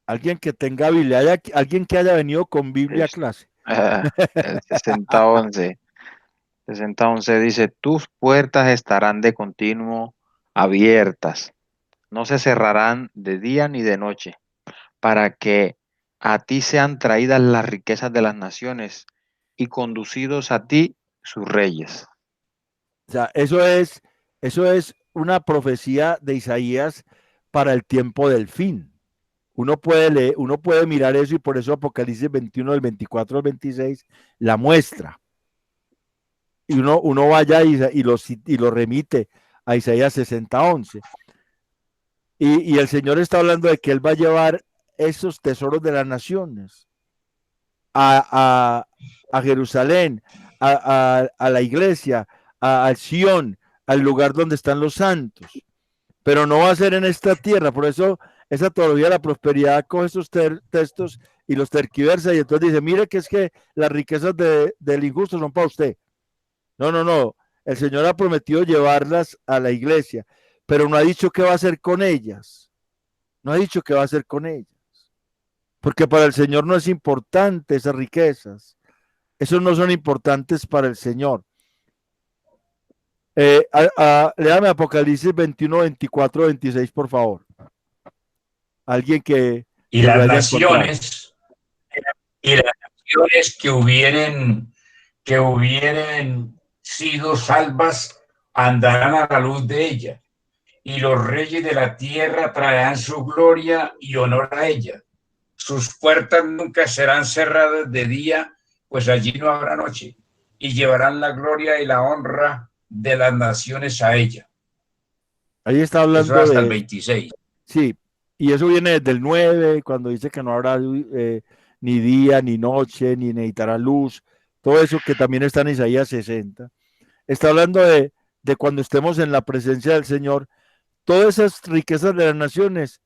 Alguien que tenga Biblia, alguien que haya venido con Biblia a clase. El 60:11 dice, tus puertas estarán de continuo abiertas, no se cerrarán de día ni de noche, para que a ti sean traídas las riquezas de las naciones y conducidos a ti sus reyes. O sea, eso es una profecía de Isaías para el tiempo del fin. Uno puede leer, uno puede mirar eso y por eso Apocalipsis 21 del 24 al 26 la muestra. Y uno vaya y lo remite a Isaías 60:11. Y el Señor está hablando de que Él va a llevar esos tesoros de las naciones a Jerusalén, a la iglesia, al Sión, al lugar donde están los santos. Pero no va a ser en esta tierra. Por eso esa teología de la prosperidad coge esos textos y los terquiversa y entonces dice, mire que es que las riquezas del injusto son para usted. No. El Señor ha prometido llevarlas a la iglesia, pero no ha dicho qué va a hacer con ellas. No ha dicho qué va a hacer con ellas. Porque para el Señor no es importante esas riquezas. Esos no son importantes para el Señor. Léame Apocalipsis 21, 24, 26, por favor. Alguien que y las naciones y las naciones que hubieren sido salvas andarán a la luz de ella, y los reyes de la tierra traerán su gloria y honor a ella. Sus puertas nunca serán cerradas de día, pues allí no habrá noche, y llevarán la gloria y la honra de las naciones a ella. Ahí está Eso hablando hasta el de, 26. sí, y eso viene desde el 9, cuando dice que no habrá ni día, ni noche, ni necesitará luz, todo eso que también está en Isaías 60. Está hablando de cuando estemos en la presencia del Señor, todas esas riquezas de las naciones,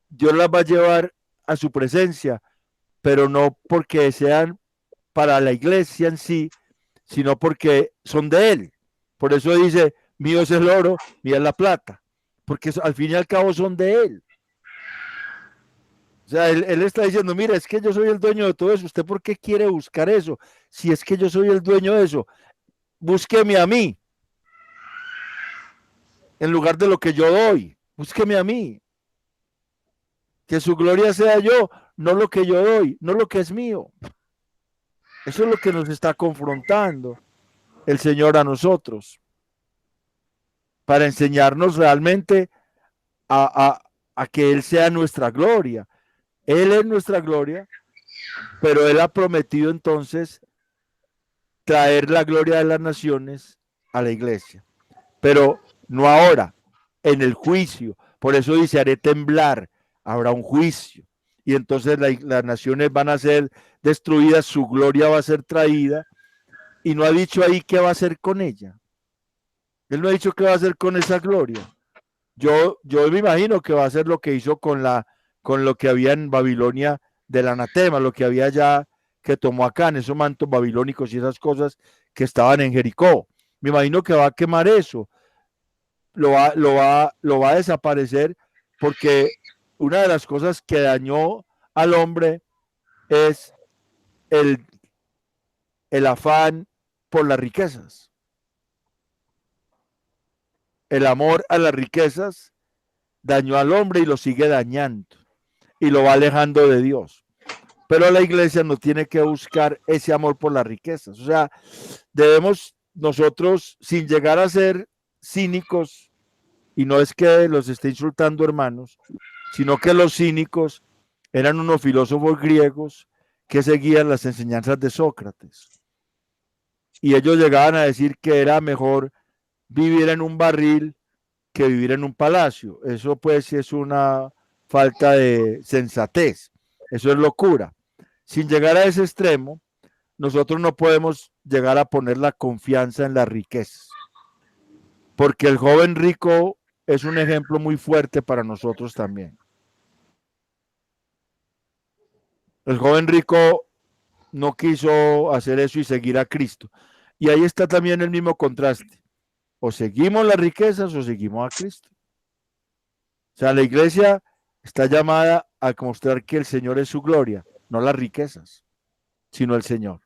Dios las va a llevar a su presencia, pero no porque sean para la iglesia en sí, sino porque son de Él. Por eso dice, mío es el oro, mía es la plata, porque al fin y al cabo son de Él. O sea, él está diciendo, mira, es que yo soy el dueño de todo eso. ¿Usted por qué quiere buscar eso? Si es que yo soy el dueño de eso, búsqueme a mí. En lugar de lo que yo doy, búsqueme a mí. Que su gloria sea yo, no lo que yo doy, no lo que es mío. Eso es lo que nos está confrontando el Señor a nosotros, para enseñarnos realmente a que Él sea nuestra gloria. Él es nuestra gloria, pero Él ha prometido entonces traer la gloria de las naciones a la iglesia, pero no ahora, en el juicio. Por eso dice, haré temblar, habrá un juicio, y entonces las naciones van a ser destruidas, su gloria va a ser traída, y no ha dicho ahí qué va a hacer con ella. Él no ha dicho qué va a hacer con esa gloria. Yo me imagino que va a ser lo que hizo con lo que había en Babilonia del anatema, lo que había ya que tomó acá en esos mantos babilónicos y esas cosas que estaban en Jericó. Me imagino que va a quemar eso, lo va a desaparecer, porque una de las cosas que dañó al hombre es el afán por las riquezas. El amor a las riquezas dañó al hombre y lo sigue dañando y lo va alejando de Dios. Pero la iglesia no tiene que buscar ese amor por las riquezas. O sea, debemos nosotros, sin llegar a ser cínicos, y no es que los esté insultando, hermanos, sino que los cínicos eran unos filósofos griegos que seguían las enseñanzas de Sócrates. Y ellos llegaban a decir que era mejor vivir en un barril que vivir en un palacio. Eso pues es una falta de sensatez. Eso es locura. Sin llegar a ese extremo, nosotros no podemos llegar a poner la confianza en las riquezas, porque el joven rico es un ejemplo muy fuerte para nosotros también. El joven rico no quiso hacer eso y seguir a Cristo. Y ahí está también el mismo contraste. O seguimos las riquezas o seguimos a Cristo. O sea, la iglesia está llamada a mostrar que el Señor es su gloria, no las riquezas, sino el Señor.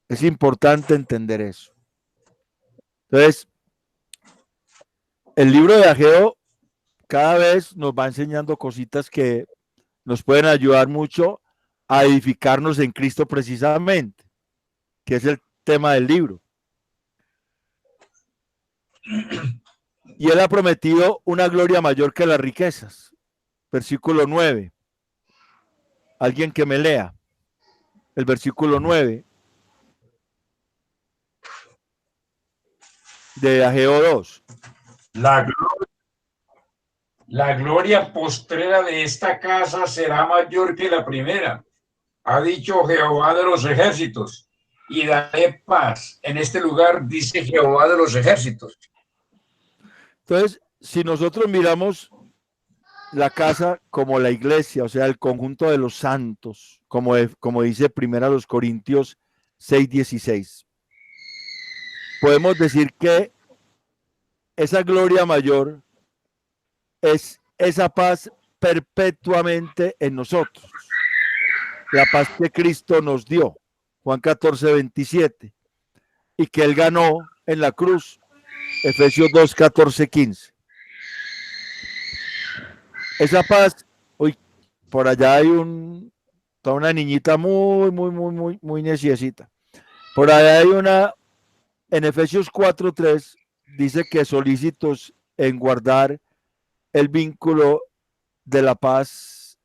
Es importante entender eso. Entonces, el libro de Ageo cada vez nos va enseñando cositas que nos pueden ayudar mucho a edificarnos en Cristo precisamente, que es el tema del libro. Y Él ha prometido una gloria mayor que las riquezas. Versículo 9. Alguien que me lea. El versículo 9 de Ageo 2. La gloria postrera de esta casa será mayor que la primera, ha dicho Jehová de los ejércitos, y daré paz en este lugar, dice Jehová de los ejércitos. Entonces, si nosotros miramos la casa como la iglesia, o sea, el conjunto de los santos, como dice primero los Corintios 6:16, podemos decir que esa gloria mayor es esa paz perpetuamente en nosotros, la paz que Cristo nos dio, Juan 14:27, y que Él ganó en la cruz, Efesios 2:14-15. Esa paz, hoy por allá hay un toda una niñita muy neciecita. Por ahí hay una, en Efesios 4:3, dice que solícitos en guardar el vínculo de la paz,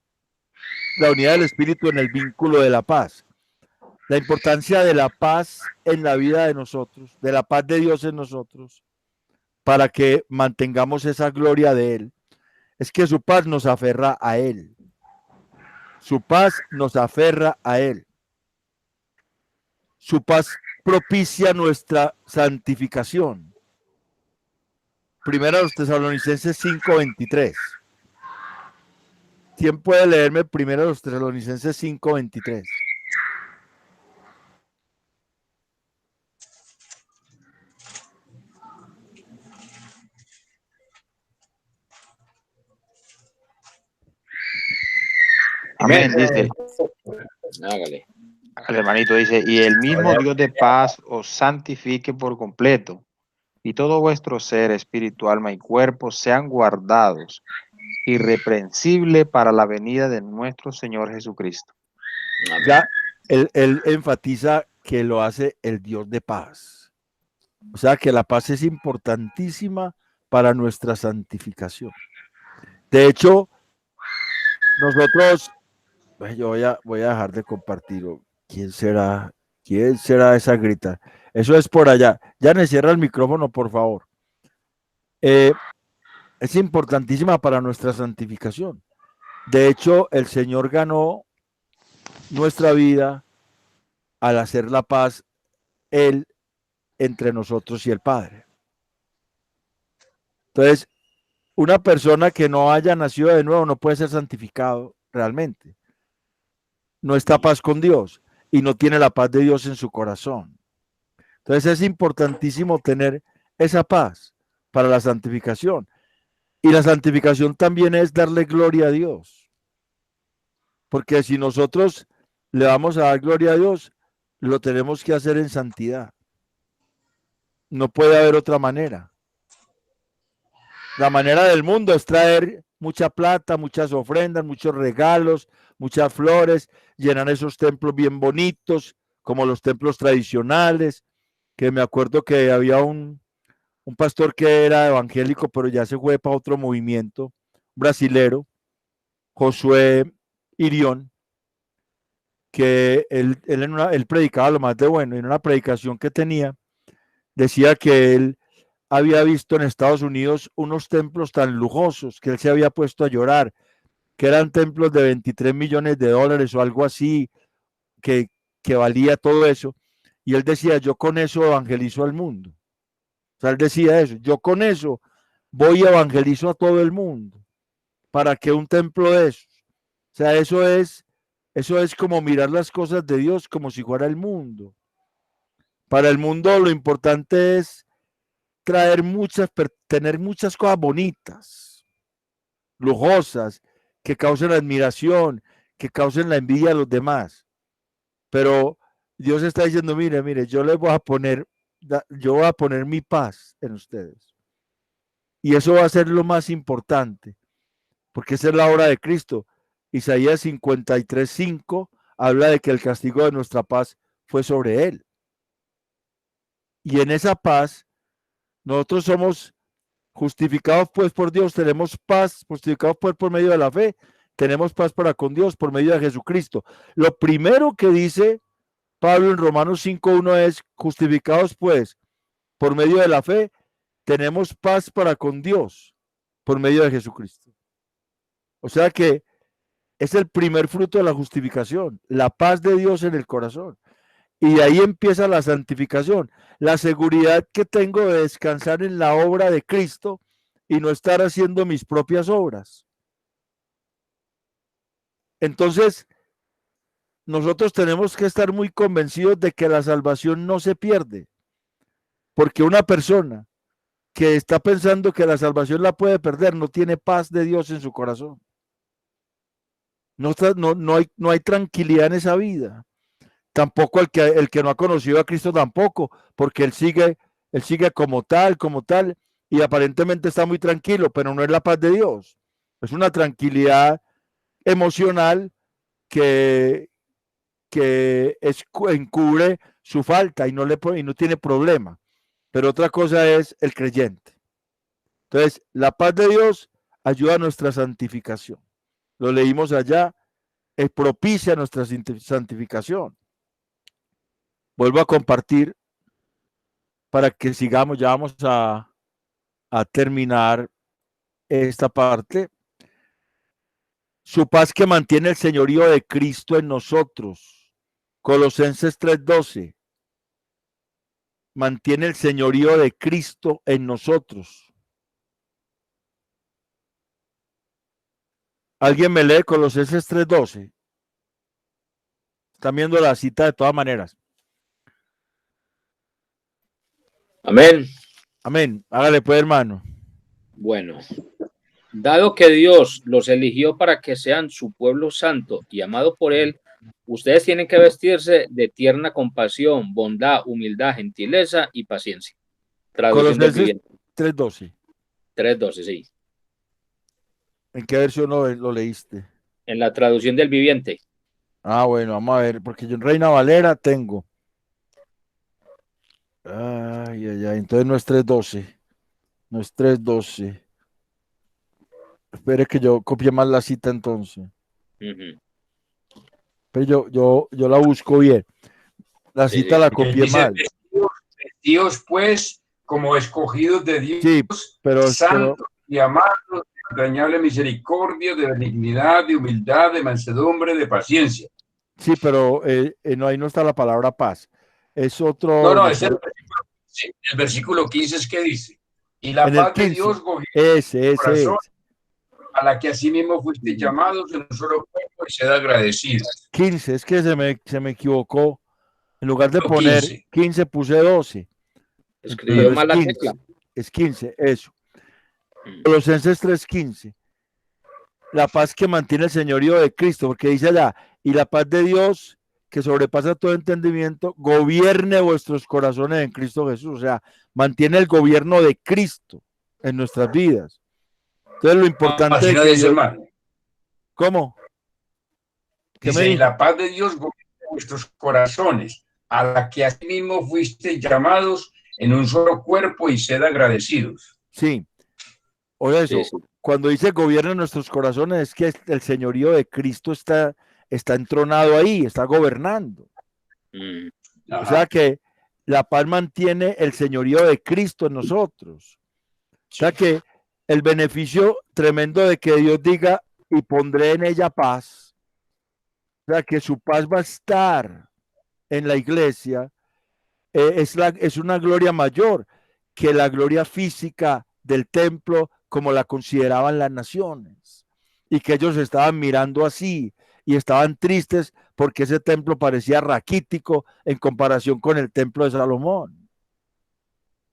la unidad del espíritu en el vínculo de la paz. La importancia de la paz en la vida de nosotros, de la paz de Dios en nosotros, para que mantengamos esa gloria de Él, es que su paz nos aferra a Él. Su paz nos aferra a Él. Su paz propicia nuestra santificación. Primero los Tesalonicenses 5:23. ¿Quién puede leerme primero los Tesalonicenses 5:23? Amén, dice. Hágale. El hermanito dice, y el mismo Dios de paz os santifique por completo, y todo vuestro ser, espíritu, alma y cuerpo sean guardados, irreprensible para la venida de nuestro Señor Jesucristo. Ya él enfatiza que lo hace el Dios de paz. O sea que la paz es importantísima para nuestra santificación. De hecho, nosotros, yo voy a dejar de compartir. ¿Quién será? ¿Quién será esa grita? Eso es por allá. Ya me cierra el micrófono, por favor. Es importantísima para nuestra santificación. De hecho, el Señor ganó nuestra vida al hacer la paz, Él entre nosotros y el Padre. Entonces, una persona que no haya nacido de nuevo no puede ser santificado realmente. No está paz con Dios y no tiene la paz de Dios en su corazón. Entonces es importantísimo tener esa paz para la santificación. Y la santificación también es darle gloria a Dios. Porque si nosotros le vamos a dar gloria a Dios, lo tenemos que hacer en santidad. No puede haber otra manera. La manera del mundo es traer mucha plata, muchas ofrendas, muchos regalos, muchas flores, llenar esos templos bien bonitos, como los templos tradicionales, que me acuerdo que había un pastor que era evangélico, pero ya se fue para otro movimiento, brasilero, Josué Irión, que él predicaba lo más de bueno, y en una predicación que tenía, decía que él había visto en Estados Unidos unos templos tan lujosos que él se había puesto a llorar, que eran templos de 23 millones de dólares o algo así, que valía todo eso. Y él decía, yo con eso evangelizo al mundo. O sea, él decía eso, yo con eso voy y evangelizo a todo el mundo. ¿Para que un templo de esos? O sea, eso es como mirar las cosas de Dios como si fuera el mundo. Para el mundo lo importante es tener muchas cosas bonitas, lujosas, que causen admiración, que causen la envidia a los demás. Pero Dios está diciendo, mire, yo voy a poner mi paz en ustedes. Y eso va a ser lo más importante, porque esa es la obra de Cristo. Isaías 53:5 habla de que el castigo de nuestra paz fue sobre él. Y en esa paz nosotros somos justificados pues por Dios, tenemos paz, justificados pues por medio de la fe, tenemos paz para con Dios por medio de Jesucristo. Lo primero que dice Pablo en Romanos 5:1 es, justificados pues por medio de la fe, tenemos paz para con Dios por medio de Jesucristo. O sea que es el primer fruto de la justificación, la paz de Dios en el corazón. Y de ahí empieza la santificación, la seguridad que tengo de descansar en la obra de Cristo y no estar haciendo mis propias obras. Entonces, nosotros tenemos que estar muy convencidos de que la salvación no se pierde, porque una persona que está pensando que la salvación la puede perder no tiene paz de Dios en su corazón. No hay tranquilidad en esa vida. Tampoco el que no ha conocido a Cristo tampoco, porque él sigue como tal, y aparentemente está muy tranquilo, pero no es la paz de Dios. Es una tranquilidad emocional que encubre su falta y no tiene problema. Pero otra cosa es el creyente. Entonces, la paz de Dios ayuda a nuestra santificación. Lo leímos allá, propicia nuestra santificación. Vuelvo a compartir para que sigamos, ya vamos a terminar esta parte. Su paz que mantiene el señorío de Cristo en nosotros. Colosenses 3:12. Mantiene el señorío de Cristo en nosotros. ¿Alguien me lee Colosenses 3:12? Están viendo la cita de todas maneras. Amén. Amén. Hágale pues, hermano. Bueno, dado que Dios los eligió para que sean su pueblo santo y amado por él, ustedes tienen que vestirse de tierna compasión, bondad, humildad, gentileza y paciencia. Traducción del Colosenses Viviente. 3:12. 3:12, sí. ¿En qué versión lo leíste? En la traducción del Viviente. Ah, bueno, vamos a ver, porque yo en Reina Valera tengo. Ay, ay, ay, entonces no es 3:12. No es 3:12. Espere que yo copié mal la cita entonces. Pero yo la busco bien. La Sí, cita sí. la Porque copié dice, mal. vestidos pues como escogidos de Dios, Sí, pero santos y amados, de entrañable misericordia, de benignidad, de humildad, de mansedumbre, de paciencia. sí, pero no, ahí no está la palabra paz. Es otro. No, donde es está- el versículo 15 es que dice, y la en el paz de 15. Dios gobierna Ese el corazón, es. a la que asimismo fuiste llamados en un solo cuerpo y sed agradecidos. 15, es que se me equivocó. En lugar de No, poner 15. 15, puse 12. Escribió Pero es mal la 15. tecla. Es 15, eso. Colosenses 3:15. La paz que mantiene el señorío de Cristo, porque dice allá, y la paz de Dios que sobrepasa todo entendimiento, gobierne vuestros corazones en Cristo Jesús. O sea, mantiene el gobierno de Cristo en nuestras vidas. Entonces, lo importante Así es no que dice, Dios. hermano. ¿Cómo? ¿Qué me Dice, y dijo? la paz de Dios gobierna vuestros corazones, a la que asimismo fuiste llamados en un solo cuerpo y sed agradecidos. Sí. O eso, Sí, sí. cuando dice gobierna nuestros corazones, es que el señorío de Cristo está entronado ahí, está gobernando. O sea que la paz mantiene el señorío de Cristo en nosotros. O sea que el beneficio tremendo de que Dios diga y pondré en ella paz. O sea que su paz va a estar en la iglesia. Es una gloria mayor que la gloria física del templo como la consideraban las naciones. Y que ellos estaban mirando así y estaban tristes porque ese templo parecía raquítico en comparación con el templo de Salomón.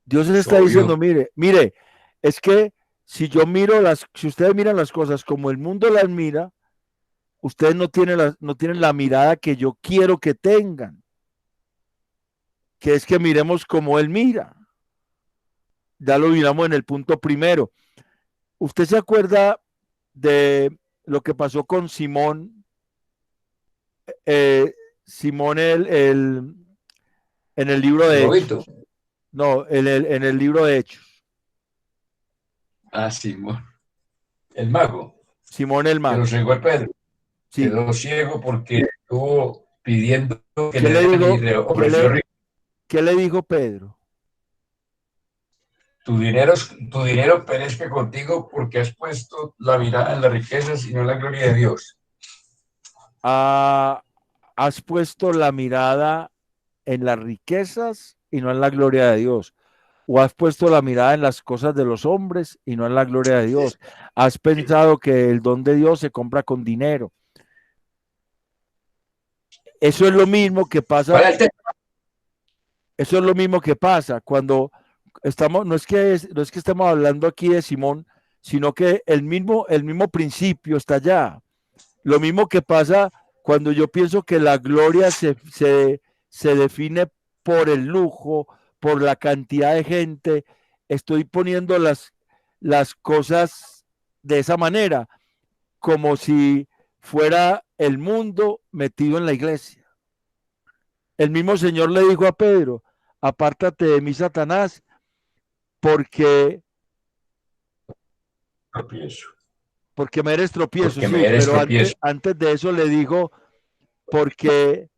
Dios les está diciendo, mire, es que si ustedes miran las cosas como el mundo las mira, ustedes no tienen la mirada que yo quiero que tengan, que es que miremos como Él mira. Ya lo miramos en el punto primero. ¿Usted se acuerda de lo que pasó con Simón? Simón en el libro de Hechos. No, en el libro de Hechos. Ah, Simón. El mago. Simón el Que mago. lo cegó el Pedro. Sí. Quedó ciego porque estuvo pidiendo que ¿Qué le dieran y le ofreció rico. ¿Qué le dijo Pedro? Tu dinero perezca contigo porque has puesto la mirada en las riquezas y no en la gloria de Dios. Has puesto la mirada en las riquezas y no en la gloria de Dios. O has puesto la mirada en las cosas de los hombres y no en la gloria de Dios. Has pensado que el don de Dios se compra con dinero. Eso es lo mismo que pasa. Eso es lo mismo que pasa cuando estamos, no es que estemos hablando aquí de Simón, sino que el mismo principio está allá. Lo mismo que pasa cuando yo pienso que la gloria se define por el lujo, por la cantidad de gente. Estoy poniendo las cosas de esa manera, como si fuera el mundo metido en la iglesia. El mismo Señor le dijo a Pedro, apártate de mí, Satanás, porque me eres tropiezo. Porque sí, me eres pero tropiezo. antes de eso le dijo, porque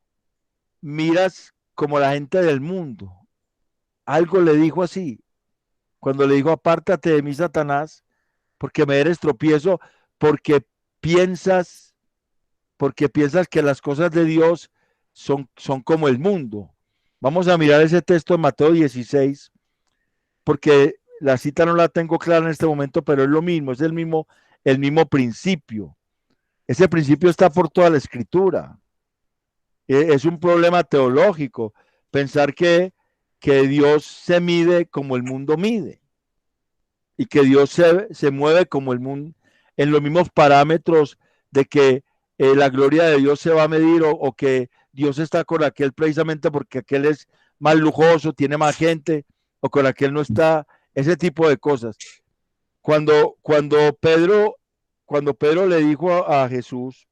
miras como la gente del mundo. Algo le dijo así, cuando le dijo, apártate de mí, Satanás, porque me eres tropiezo, porque piensas que las cosas de Dios son como el mundo. Vamos a mirar ese texto en Mateo 16, porque la cita no la tengo clara en este momento, pero es lo mismo, es el mismo principio. Ese principio está por toda la escritura. Es un problema teológico pensar que Dios se mide como el mundo mide y que Dios se mueve como el mundo en los mismos parámetros de que la gloria de Dios se va a medir o que Dios está con aquel precisamente porque aquel es más lujoso, tiene más gente, o con aquel no está, ese tipo de cosas. Cuando Pedro le dijo a Jesús,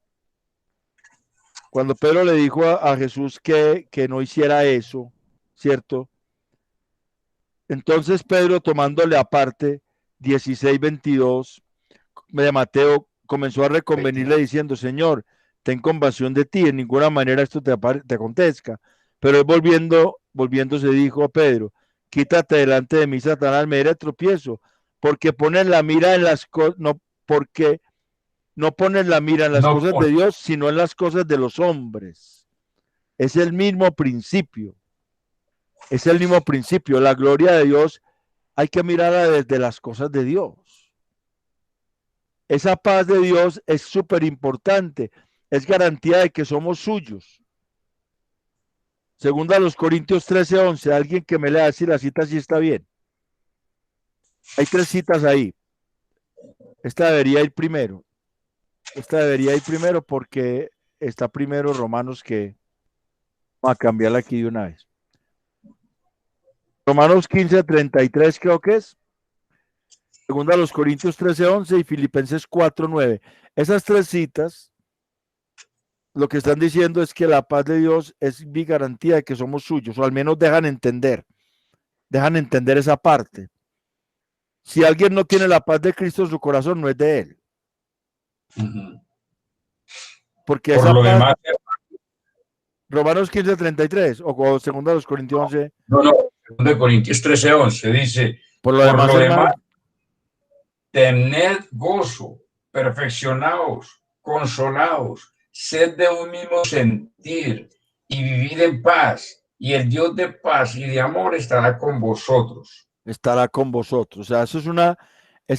a Jesús que no hiciera eso, ¿cierto? Entonces Pedro, tomándole aparte, 16:22 de Mateo, comenzó a reconvenirle diciendo, Señor, ten compasión de ti, en ninguna manera esto te acontezca. Pero él volviéndose dijo a Pedro, quítate delante de mí, Satanás, me eres tropiezo, porque pones la mira en las cosas, no, porque no pones la mira en las cosas de Dios, sino en las cosas de los hombres. Es el mismo principio. Es el mismo principio. La gloria de Dios hay que mirarla desde las cosas de Dios. Esa paz de Dios es súper importante. Es garantía de que somos suyos. Segunda a los Corintios 13:11. Alguien que me lea si la cita sí está bien. Hay 3 citas ahí. Esta debería ir primero. Porque está primero Romanos, que vamos a cambiarla aquí de una vez. Romanos 15:33 creo que es. Segunda a los Corintios 13:11 y Filipenses 4:9. Esas 3 citas lo que están diciendo es que la paz de Dios es mi garantía de que somos suyos, o al menos dejan entender esa parte. Si alguien no tiene la paz de Cristo en su corazón, no es de él. Porque por esa lo paz, demás, Romanos 15:33 o segunda a los Corintios 11. no, de Corintios 13:11 dice, Por lo demás, hermano, tened gozo, perfeccionaos, consolaos, sed de un mismo sentir y vivid en paz, y el Dios de paz y de amor estará con vosotros. Estará con vosotros. O sea, esa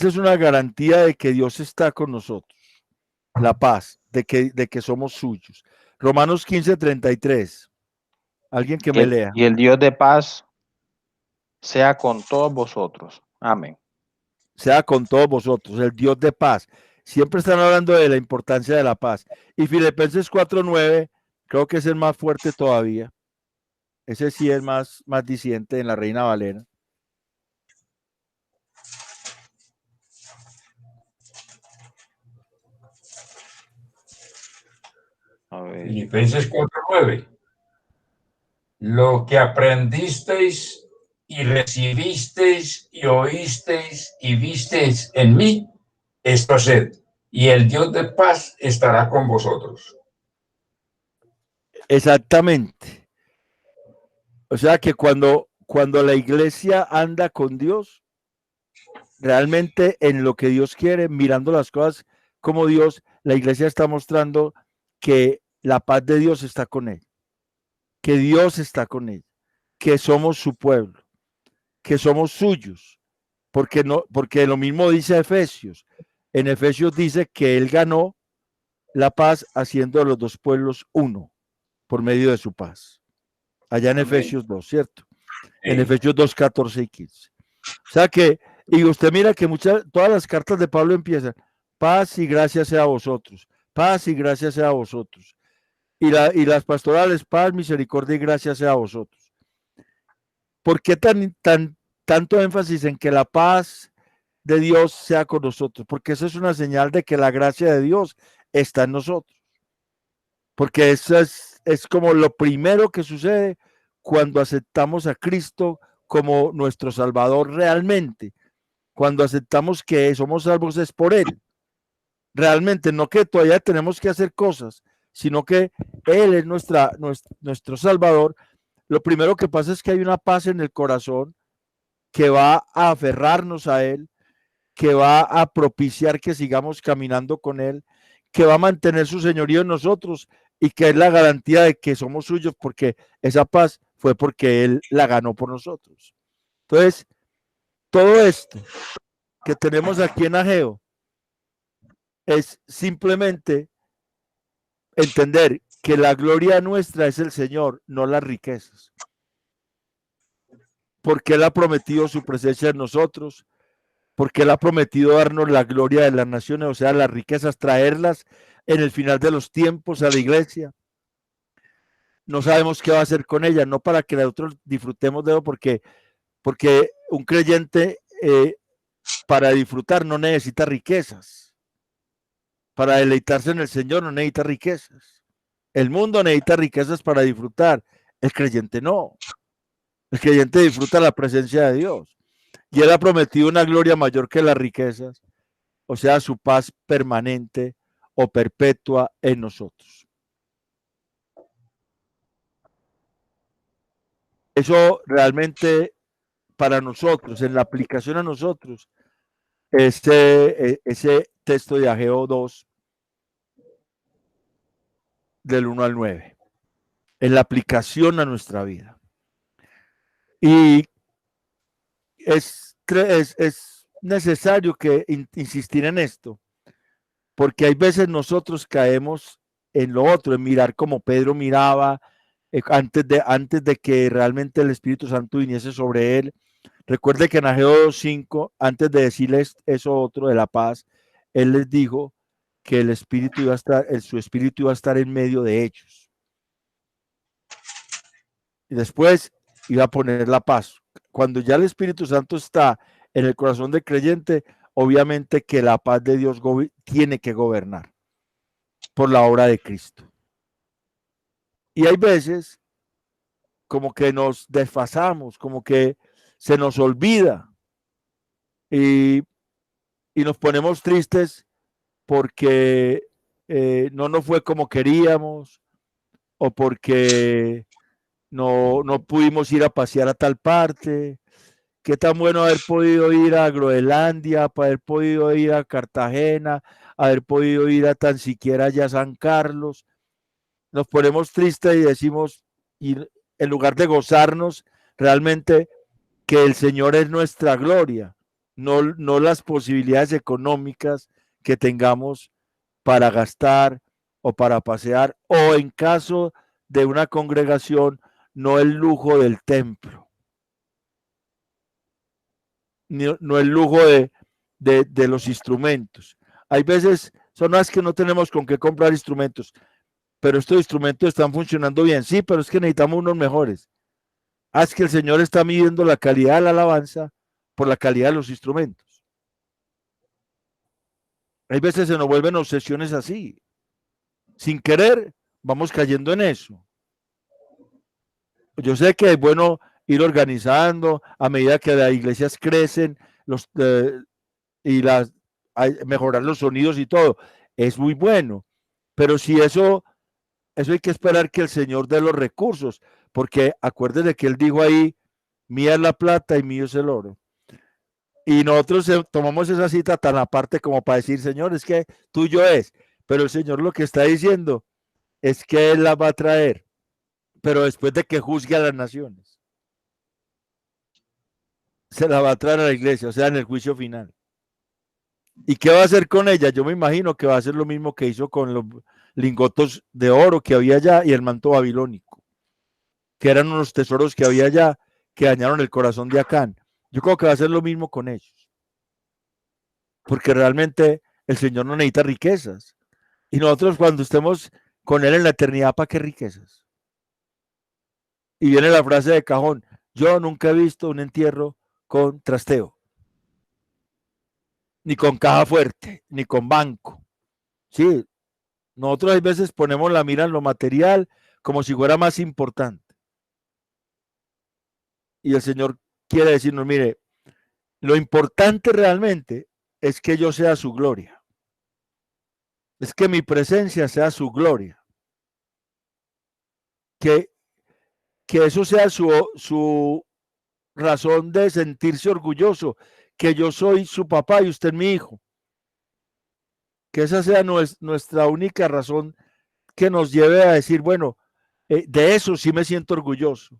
es una garantía de que Dios está con nosotros. La paz, de que somos suyos. Romanos 15:33. Alguien que me lea. Y el Dios de paz sea con todos vosotros. Amén. Sea con todos vosotros, el Dios de paz. Siempre están hablando de la importancia de la paz. Y Filipenses 4:9, creo que es el más fuerte todavía. Ese sí es más diciente en la Reina Valera. Filipenses 4:9. Lo que aprendisteis y recibisteis y oísteis y visteis en mí, esto haced, y el Dios de paz estará con vosotros. Exactamente. O sea que cuando la iglesia anda con Dios, realmente en lo que Dios quiere, mirando las cosas como Dios, la iglesia está mostrando que la paz de Dios está con él, que Dios está con él, que somos su pueblo, que somos suyos, porque lo mismo dice Efesios. En Efesios dice que él ganó la paz haciendo a los dos pueblos uno por medio de su paz. Allá en Efesios 2, ¿cierto? En Efesios 2, 14 y 15. O sea que, y usted mira que todas las cartas de Pablo empiezan, paz y gracia sea a vosotros, paz y gracia sea a vosotros. Y las pastorales, paz, misericordia y gracia sea a vosotros. ¿Por qué tanto énfasis en que la paz de Dios sea con nosotros? Porque eso es una señal de que la gracia de Dios está en nosotros. Porque eso es como lo primero que sucede cuando aceptamos a Cristo como nuestro Salvador realmente. Cuando aceptamos que somos salvos es por Él. Realmente, no que todavía tenemos que hacer cosas, sino que Él es nuestro Salvador. Lo primero que pasa es que hay una paz en el corazón que va a aferrarnos a Él, que va a propiciar que sigamos caminando con Él, que va a mantener su señorío en nosotros y que es la garantía de que somos suyos, porque esa paz fue porque Él la ganó por nosotros. Entonces, todo esto que tenemos aquí en Ageo es simplemente entender que la gloria nuestra es el Señor, no las riquezas. Porque Él ha prometido su presencia en nosotros, porque Él ha prometido darnos la gloria de las naciones, o sea, las riquezas, traerlas en el final de los tiempos a la iglesia. No sabemos qué va a hacer con ella, no para que nosotros disfrutemos de eso, porque un creyente para disfrutar no necesita riquezas. Para deleitarse en el Señor no necesita riquezas. El mundo necesita riquezas para disfrutar. El creyente no. El creyente disfruta la presencia de Dios. Y Él ha prometido una gloria mayor que las riquezas, o sea, su paz permanente o perpetua en nosotros. Eso realmente para nosotros, en la aplicación a nosotros, ese texto de Ageo 2, del 1 al 9, en la aplicación a nuestra vida. Y es necesario que insistir en esto, porque hay veces nosotros caemos en lo otro, en mirar como Pedro miraba antes de que realmente el Espíritu Santo viniese sobre él. Recuerde que en Ageo 2:5, antes de decirles eso otro de la paz, él les dijo que el Espíritu iba a estar, su Espíritu iba a estar en medio de ellos. Y después iba a poner la paz. Cuando ya el Espíritu Santo está en el corazón del creyente, obviamente que la paz de Dios tiene que gobernar por la obra de Cristo. Y hay veces como que nos desfasamos, como que se nos olvida y nos ponemos tristes porque no nos fue como queríamos o porque no pudimos ir a pasear a tal parte. Qué tan bueno haber podido ir a Groenlandia, haber podido ir a Cartagena, haber podido ir a tan siquiera allá a San Carlos. Nos ponemos tristes y decimos, y en lugar de gozarnos, realmente que el Señor es nuestra gloria, no las posibilidades económicas que tengamos para gastar o para pasear, o en caso de una congregación, no el lujo del templo, no el lujo de los instrumentos. Hay veces, son las que no tenemos con qué comprar instrumentos, pero estos instrumentos están funcionando bien. Sí, pero es que necesitamos unos mejores. Es que el Señor está midiendo la calidad de la alabanza por la calidad de los instrumentos. Hay veces se nos vuelven obsesiones así. Sin querer, vamos cayendo en eso. Yo sé que es bueno ir organizando a medida que las iglesias crecen y mejorar los sonidos y todo. Es muy bueno. Pero si eso hay que esperar que el Señor dé los recursos, porque acuérdense que Él dijo ahí, mía es la plata y mío es el oro. Y nosotros tomamos esa cita tan aparte como para decir, Señor, es que tuyo es. Pero el Señor lo que está diciendo es que Él la va a traer, pero después de que juzgue a las naciones. Se la va a traer a la iglesia, o sea, en el juicio final. ¿Y qué va a hacer con ella? Yo me imagino que va a hacer lo mismo que hizo con los lingotes de oro que había allá y el manto babilónico, que eran unos tesoros que había allá que dañaron el corazón de Acán. Yo creo que va a hacer lo mismo con ellos. Porque realmente el Señor no necesita riquezas. Y nosotros cuando estemos con Él en la eternidad, ¿para qué riquezas? Y viene la frase de cajón, yo nunca he visto un entierro con trasteo, ni con caja fuerte, ni con banco. Sí, Nosotros a veces ponemos la mira en lo material como si fuera más importante. Y el Señor quiere decirnos, mire, lo importante realmente es que yo sea su gloria. Es que mi presencia sea su gloria. Que eso sea su razón de sentirse orgulloso, que yo soy su papá y usted mi hijo. Que esa sea nuestra única razón que nos lleve a decir, bueno, de eso sí me siento orgulloso.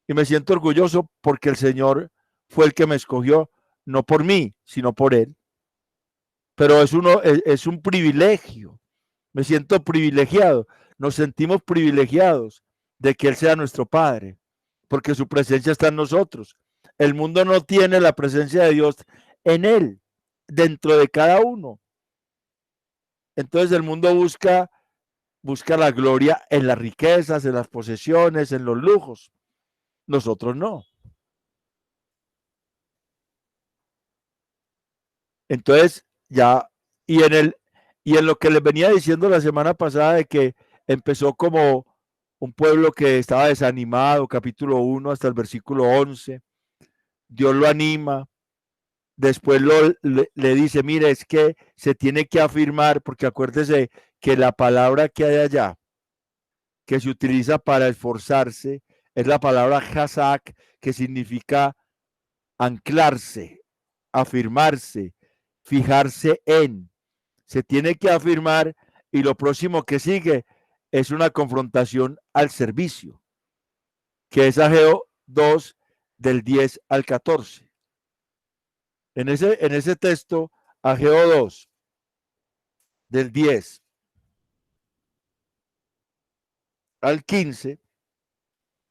Y me siento orgulloso porque el Señor fue el que me escogió, no por mí, sino por Él. Pero es un privilegio. Me siento privilegiado. Nos sentimos privilegiados de que Él sea nuestro Padre, porque su presencia está en nosotros. El mundo no tiene la presencia de Dios en Él, dentro de cada uno. Entonces el mundo busca la gloria en las riquezas, en las posesiones, en los lujos. Nosotros no. Entonces ya, y en lo que les venía diciendo la semana pasada de que empezó como un pueblo que estaba desanimado, capítulo 1 hasta el versículo 11, Dios lo anima, después le dice, mire, es que se tiene que afirmar, porque acuérdese que la palabra que hay allá, que se utiliza para esforzarse, es la palabra hazak, que significa anclarse, afirmarse, fijarse en. Se tiene que afirmar y lo próximo que sigue es una confrontación al servicio, que es Ageo 2 del 10 al 14. En ese texto, Ageo 2 del 10 al 15,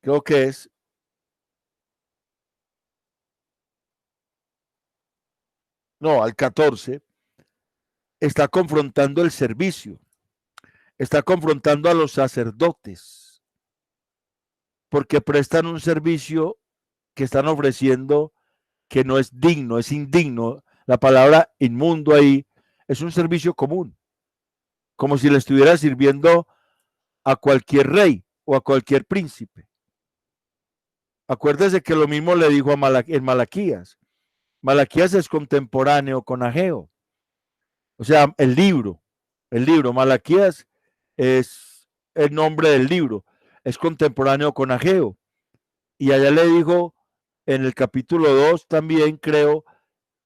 creo que es, no, al 14, está confrontando el servicio, está confrontando a los sacerdotes, porque prestan un servicio que están ofreciendo que no es digno, es indigno. La palabra inmundo ahí es un servicio común, como si le estuviera sirviendo a cualquier rey o a cualquier príncipe. Acuérdese que lo mismo le dijo en Malaquías. Malaquías es contemporáneo con Ageo. O sea, el libro, Malaquías es el nombre del libro, es contemporáneo con Ageo. Y allá le dijo en el capítulo 2 también, creo,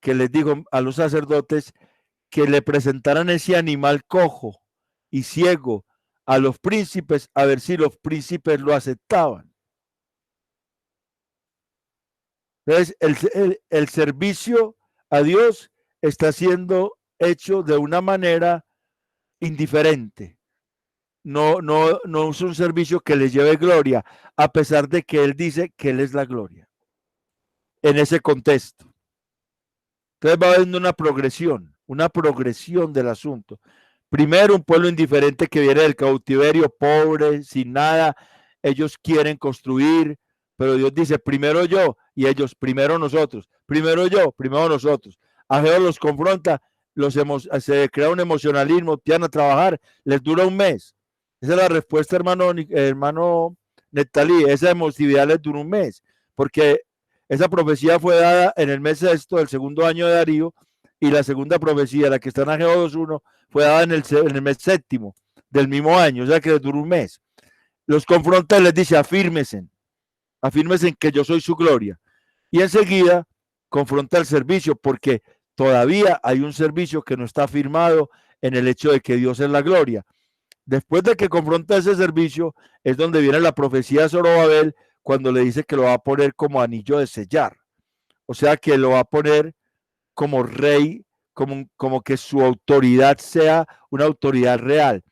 que les dijo a los sacerdotes que le presentaran ese animal cojo y ciego a los príncipes, a ver si los príncipes lo aceptaban. Entonces, el servicio a Dios está siendo hecho de una manera indiferente. No es un servicio que le lleve gloria, a pesar de que Él dice que Él es la gloria. En ese contexto. Entonces va habiendo una progresión del asunto. Primero, un pueblo indiferente que viene del cautiverio, pobre, sin nada. Ellos quieren construir, pero Dios dice, primero yo, y ellos, primero nosotros. Primero yo, primero nosotros. Ageo los confronta, se crea un emocionalismo, empiezan a trabajar, les dura un mes. Esa es la respuesta, hermano Nectalí, esa emotividad les dura un mes, porque esa profecía fue dada en el mes sexto del segundo año de Darío, y la segunda profecía, la que está en Ageo 2.1, fue dada en el mes séptimo del mismo año, o sea que les duró un mes. Los confronta y les dice, afírmense que yo soy su gloria. Y enseguida confronta el servicio, porque todavía hay un servicio que no está firmado en el hecho de que Dios es la gloria. Después de que confronta ese servicio, es donde viene la profecía de Zorobabel, cuando le dice que lo va a poner como anillo de sellar. O sea, que lo va a poner como rey, como que su autoridad sea una autoridad real,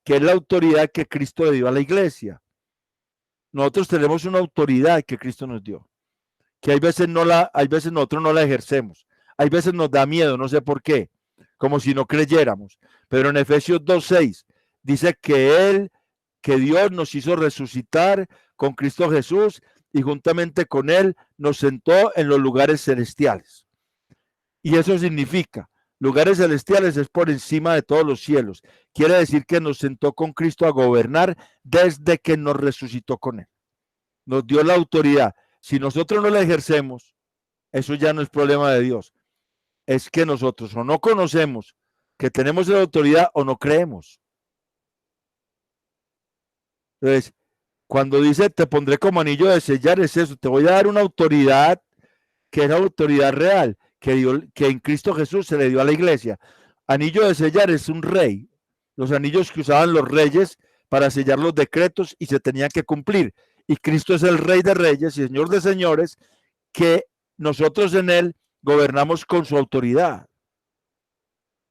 que es la autoridad que Cristo le dio a la iglesia. Nosotros tenemos una autoridad que Cristo nos dio, que hay veces nosotros no la ejercemos, hay veces nos da miedo, no sé por qué, como si no creyéramos, pero en Efesios 2.6 dice que Dios nos hizo resucitar con Cristo Jesús y juntamente con Él nos sentó en los lugares celestiales. Y eso significa, Lugares celestiales es por encima de todos los cielos. Quiere decir que nos sentó con Cristo a gobernar desde que nos resucitó con él. Nos dio la autoridad. Si nosotros no la ejercemos, eso ya no es problema de Dios. Es que nosotros o no conocemos que tenemos la autoridad o no creemos. Entonces, cuando dice te pondré como anillo de sellar, es eso, te voy a dar una autoridad que es la autoridad real, que en Cristo Jesús se le dio a la iglesia. Anillo de sellar es un rey, los anillos que usaban los reyes para sellar los decretos y se tenían que cumplir. Y Cristo es el rey de reyes y señor de señores, que nosotros en él gobernamos con su autoridad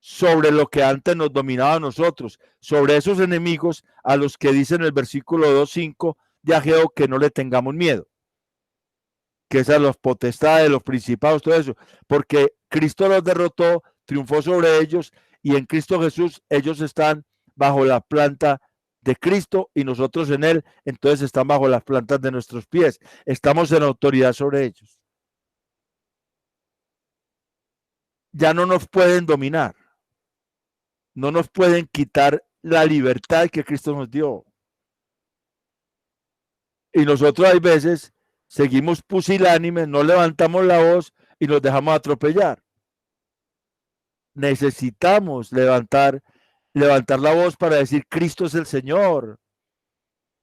sobre lo que antes nos dominaba a nosotros, sobre esos enemigos a los que dice en el versículo 2:5 de Ageo que no le tengamos miedo, que es a los potestades, los principados, todo eso, porque Cristo los derrotó, triunfó sobre ellos y en Cristo Jesús ellos están bajo la planta de Cristo y nosotros en él, entonces están bajo las plantas de nuestros pies, estamos en autoridad sobre ellos. Ya no nos pueden dominar. No nos pueden quitar la libertad que Cristo nos dio. Y nosotros hay veces seguimos pusilánimes, no levantamos la voz y nos dejamos atropellar. Necesitamos levantar la voz para decir Cristo es el Señor.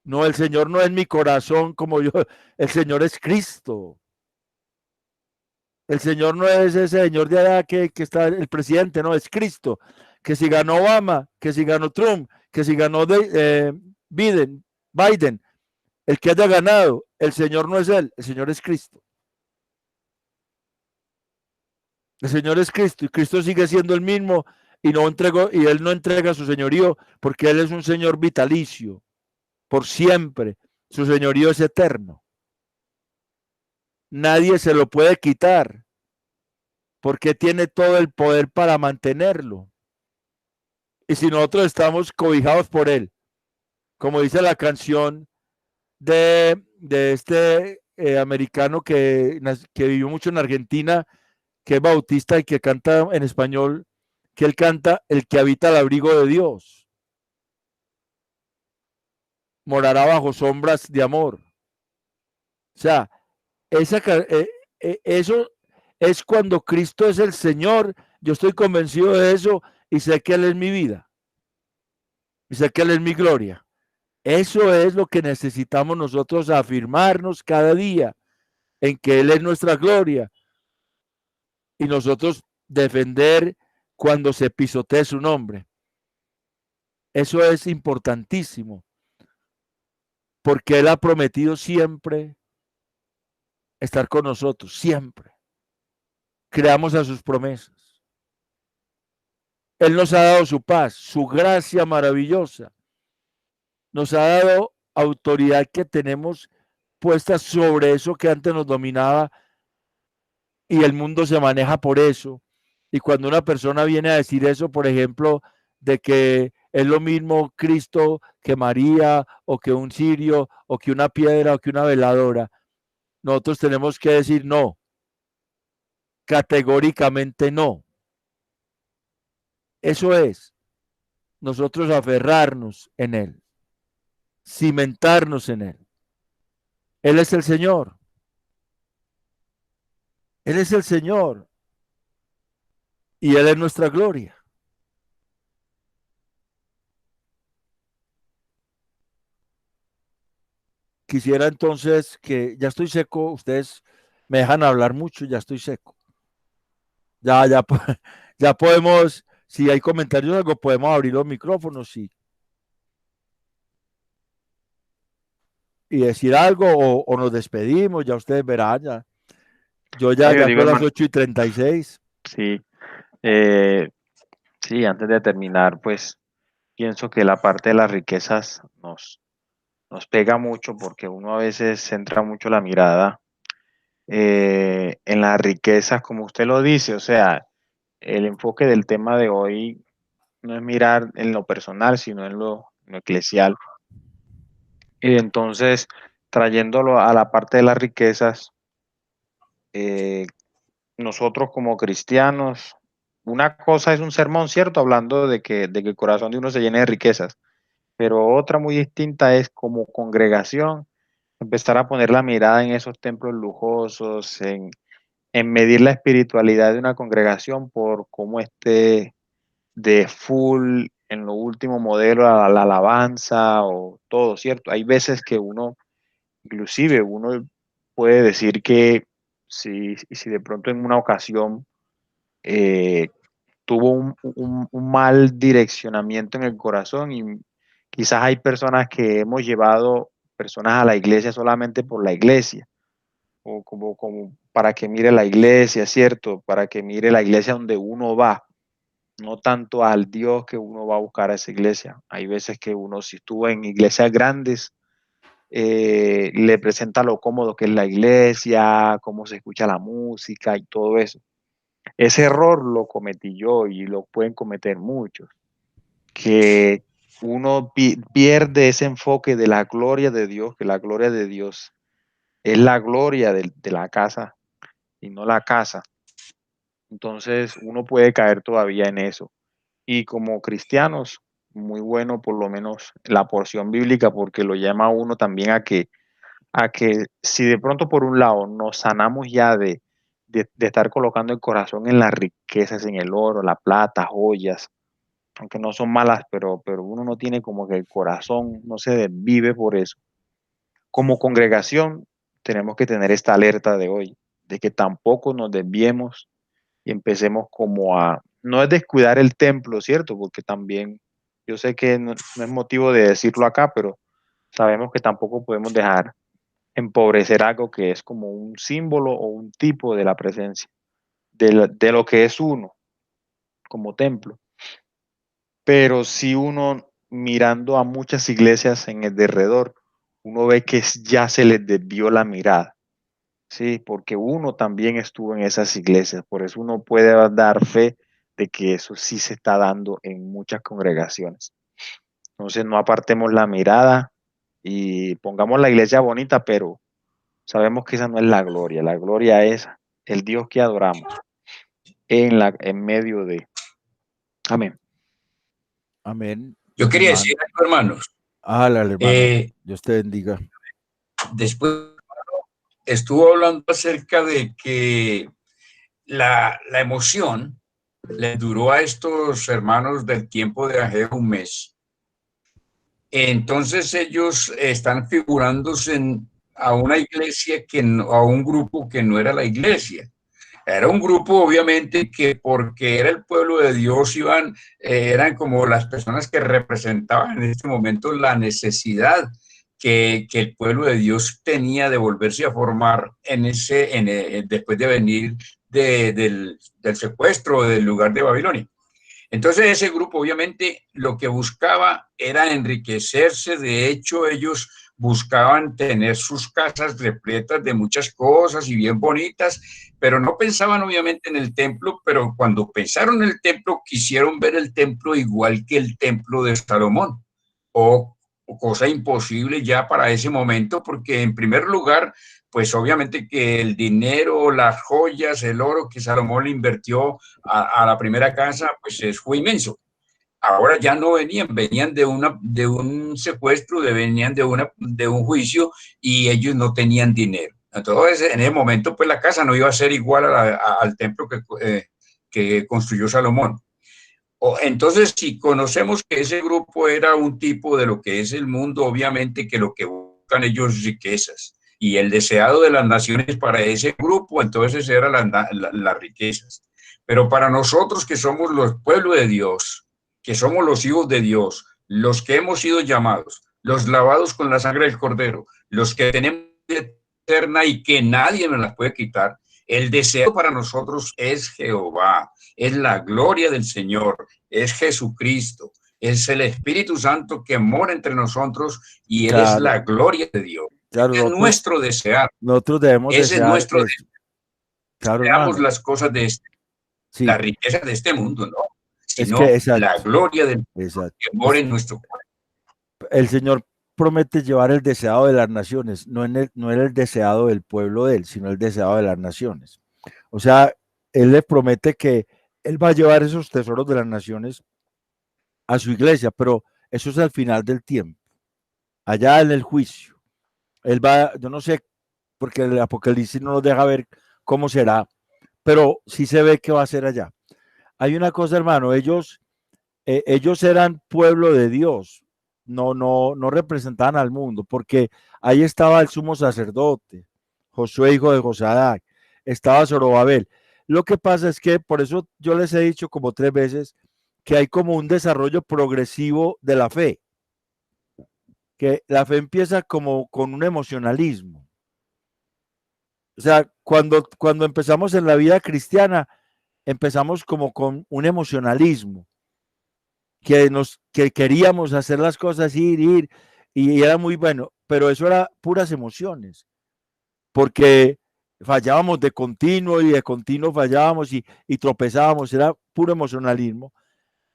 No, el Señor no es mi corazón como yo, el Señor es Cristo. El Señor no es ese señor de allá que está el presidente, no, es Cristo. Que si ganó Obama, que si ganó Trump, que si ganó Biden, el que haya ganado, el Señor no es él, el Señor es Cristo. El Señor es Cristo y Cristo sigue siendo el mismo y él no entrega su señorío porque él es un señor vitalicio, por siempre. Su señorío es eterno. Nadie se lo puede quitar porque tiene todo el poder para mantenerlo. Y si nosotros estamos cobijados por él, como dice la canción de este americano que vivió mucho en Argentina, que es bautista y que canta en español, que él canta, el que habita al abrigo de Dios morará bajo sombras de amor. O sea, eso es cuando Cristo es el Señor. Yo estoy convencido de eso y sé que Él es mi vida. Y sé que Él es mi gloria. Eso es lo que necesitamos nosotros afirmarnos cada día, en que Él es nuestra gloria. Y nosotros defender cuando se pisotee su nombre. Eso es importantísimo. Porque Él ha prometido siempre estar con nosotros, siempre. Creamos a sus promesas. Él nos ha dado su paz, su gracia maravillosa. Nos ha dado autoridad que tenemos puesta sobre eso que antes nos dominaba y el mundo se maneja por eso. Y cuando una persona viene a decir eso, por ejemplo, de que es lo mismo Cristo que María o que un cirio o que una piedra o que una veladora, nosotros tenemos que decir no, categóricamente no. Eso es, nosotros aferrarnos en Él, cimentarnos en Él. Él es el Señor. Él es el Señor. Y Él es nuestra gloria. Quisiera entonces que, ya estoy seco, ustedes me dejan hablar mucho, ya estoy seco. Ya podemos, si hay comentarios o algo, podemos abrir los micrófonos y decir algo o nos despedimos, ya ustedes verán, ya. Yo ya son las 8:36. Sí, sí, antes de terminar, pues pienso que la parte de las riquezas nos pega mucho porque uno a veces centra mucho la mirada en las riquezas, como usted lo dice, o sea, el enfoque del tema de hoy no es mirar en lo personal, sino en lo eclesial. Y entonces, trayéndolo a la parte de las riquezas, nosotros como cristianos, una cosa es un sermón, ¿cierto? Hablando de que el corazón de uno se llene de riquezas, pero otra muy distinta es como congregación empezar a poner la mirada en esos templos lujosos, en medir la espiritualidad de una congregación por cómo esté de full en lo último modelo a la alabanza o todo, ¿cierto? Hay veces que uno, inclusive uno puede decir que si de pronto en una ocasión tuvo un mal direccionamiento en el corazón y quizás hay personas que hemos llevado personas a la iglesia solamente por la iglesia o como para que mire la iglesia, ¿cierto? Para que mire la iglesia donde uno va, no tanto al Dios que uno va a buscar a esa iglesia. Hay veces que uno, si estuvo en iglesias grandes, le presenta lo cómodo que es la iglesia, cómo se escucha la música y todo eso. Ese error lo cometí yo y lo pueden cometer muchos, que uno pierde ese enfoque de la gloria de Dios, que la gloria de Dios es la gloria de la casa y no la casa. Entonces uno puede caer todavía en eso. Y como cristianos, muy bueno por lo menos la porción bíblica, porque lo llama a uno también a que si de pronto por un lado nos sanamos ya de estar colocando el corazón en las riquezas, en el oro, la plata, joyas, aunque no son malas, pero uno no tiene como que el corazón, no se desvive por eso. Como congregación tenemos que tener esta alerta de hoy, de que tampoco nos desviemos y empecemos como a, no es descuidar el templo, ¿cierto? Porque también, yo sé que no es motivo de decirlo acá, pero sabemos que tampoco podemos dejar empobrecer algo que es como un símbolo o un tipo de la presencia, de lo que es uno como templo. Pero si uno mirando a muchas iglesias en el derredor, uno ve que ya se les desvió la mirada, ¿sí? Porque uno también estuvo en esas iglesias, por eso uno puede dar fe de que eso sí se está dando en muchas congregaciones. Entonces no apartemos la mirada y pongamos la iglesia bonita, pero sabemos que esa no es la gloria es el Dios que adoramos en medio de. Amén. Amén. Yo quería Hermano. decir algo, hermanos. Háblale, hermano. Dios te bendiga. Después estuvo hablando acerca de que la emoción le duró a estos hermanos del tiempo de Ageo un mes. Entonces ellos están figurándose a una iglesia a un grupo que no era la iglesia. Era un grupo, obviamente, que porque era el pueblo de Dios, eran como las personas que representaban en este momento la necesidad que el pueblo de Dios tenía de volverse a formar después de venir del secuestro del lugar de Babilonia. Entonces ese grupo obviamente lo que buscaba era enriquecerse. De hecho, ellos buscaban tener sus casas repletas de muchas cosas y bien bonitas, pero no pensaban obviamente en el templo. Pero cuando pensaron en el templo, quisieron ver el templo igual que el templo de Salomón, o cosa imposible ya para ese momento, porque en primer lugar, pues obviamente que el dinero, las joyas, el oro que Salomón le invirtió a la primera casa, pues fue inmenso. Ahora ya no venían de un secuestro, venían de un juicio, y ellos no tenían dinero. Entonces, en ese momento, pues la casa no iba a ser igual al templo que construyó Salomón. Entonces, si conocemos que ese grupo era un tipo de lo que es el mundo, obviamente que lo que buscan ellos es riquezas. Y el deseado de las naciones para ese grupo, entonces eran las riquezas. Pero para nosotros que somos los pueblos de Dios, que somos los hijos de Dios, los que hemos sido llamados, los lavados con la sangre del Cordero, los que tenemos vida eterna y que nadie nos la puede quitar, el deseo para nosotros es Jehová, es la gloria del Señor, es Jesucristo, es el Espíritu Santo que mora entre nosotros, y Él es la gloria de Dios. Claro, es nuestro desear. Nosotros debemos ese desear es nuestro eso. Claro, deseamos hermano. las cosas de Sí. la riqueza de este mundo, no, sino es que, la gloria del Dios que mora en nuestro cuerpo. El Señor promete llevar el deseado de las naciones, no era el deseado del pueblo de él, sino el deseado de las naciones. O sea, Él le promete que Él va a llevar esos tesoros de las naciones a su iglesia, pero eso es al final del tiempo, allá en el juicio. Él va, yo no sé, porque el Apocalipsis no nos deja ver cómo será, pero sí se ve que va a ser allá. Hay una cosa, hermano, ellos eran pueblo de Dios, no representaban al mundo, porque ahí estaba el sumo sacerdote, Josué, hijo de Josadac, estaba Zorobabel. Lo que pasa es que, por eso yo les he dicho como 3 veces, que hay como un desarrollo progresivo de la fe, que la fe empieza como con un emocionalismo. O sea, cuando empezamos en la vida cristiana, empezamos como con un emocionalismo, que queríamos hacer las cosas, ir, y era muy bueno, pero eso era puras emociones, porque fallábamos de continuo y de continuo fallábamos y tropezábamos, era puro emocionalismo,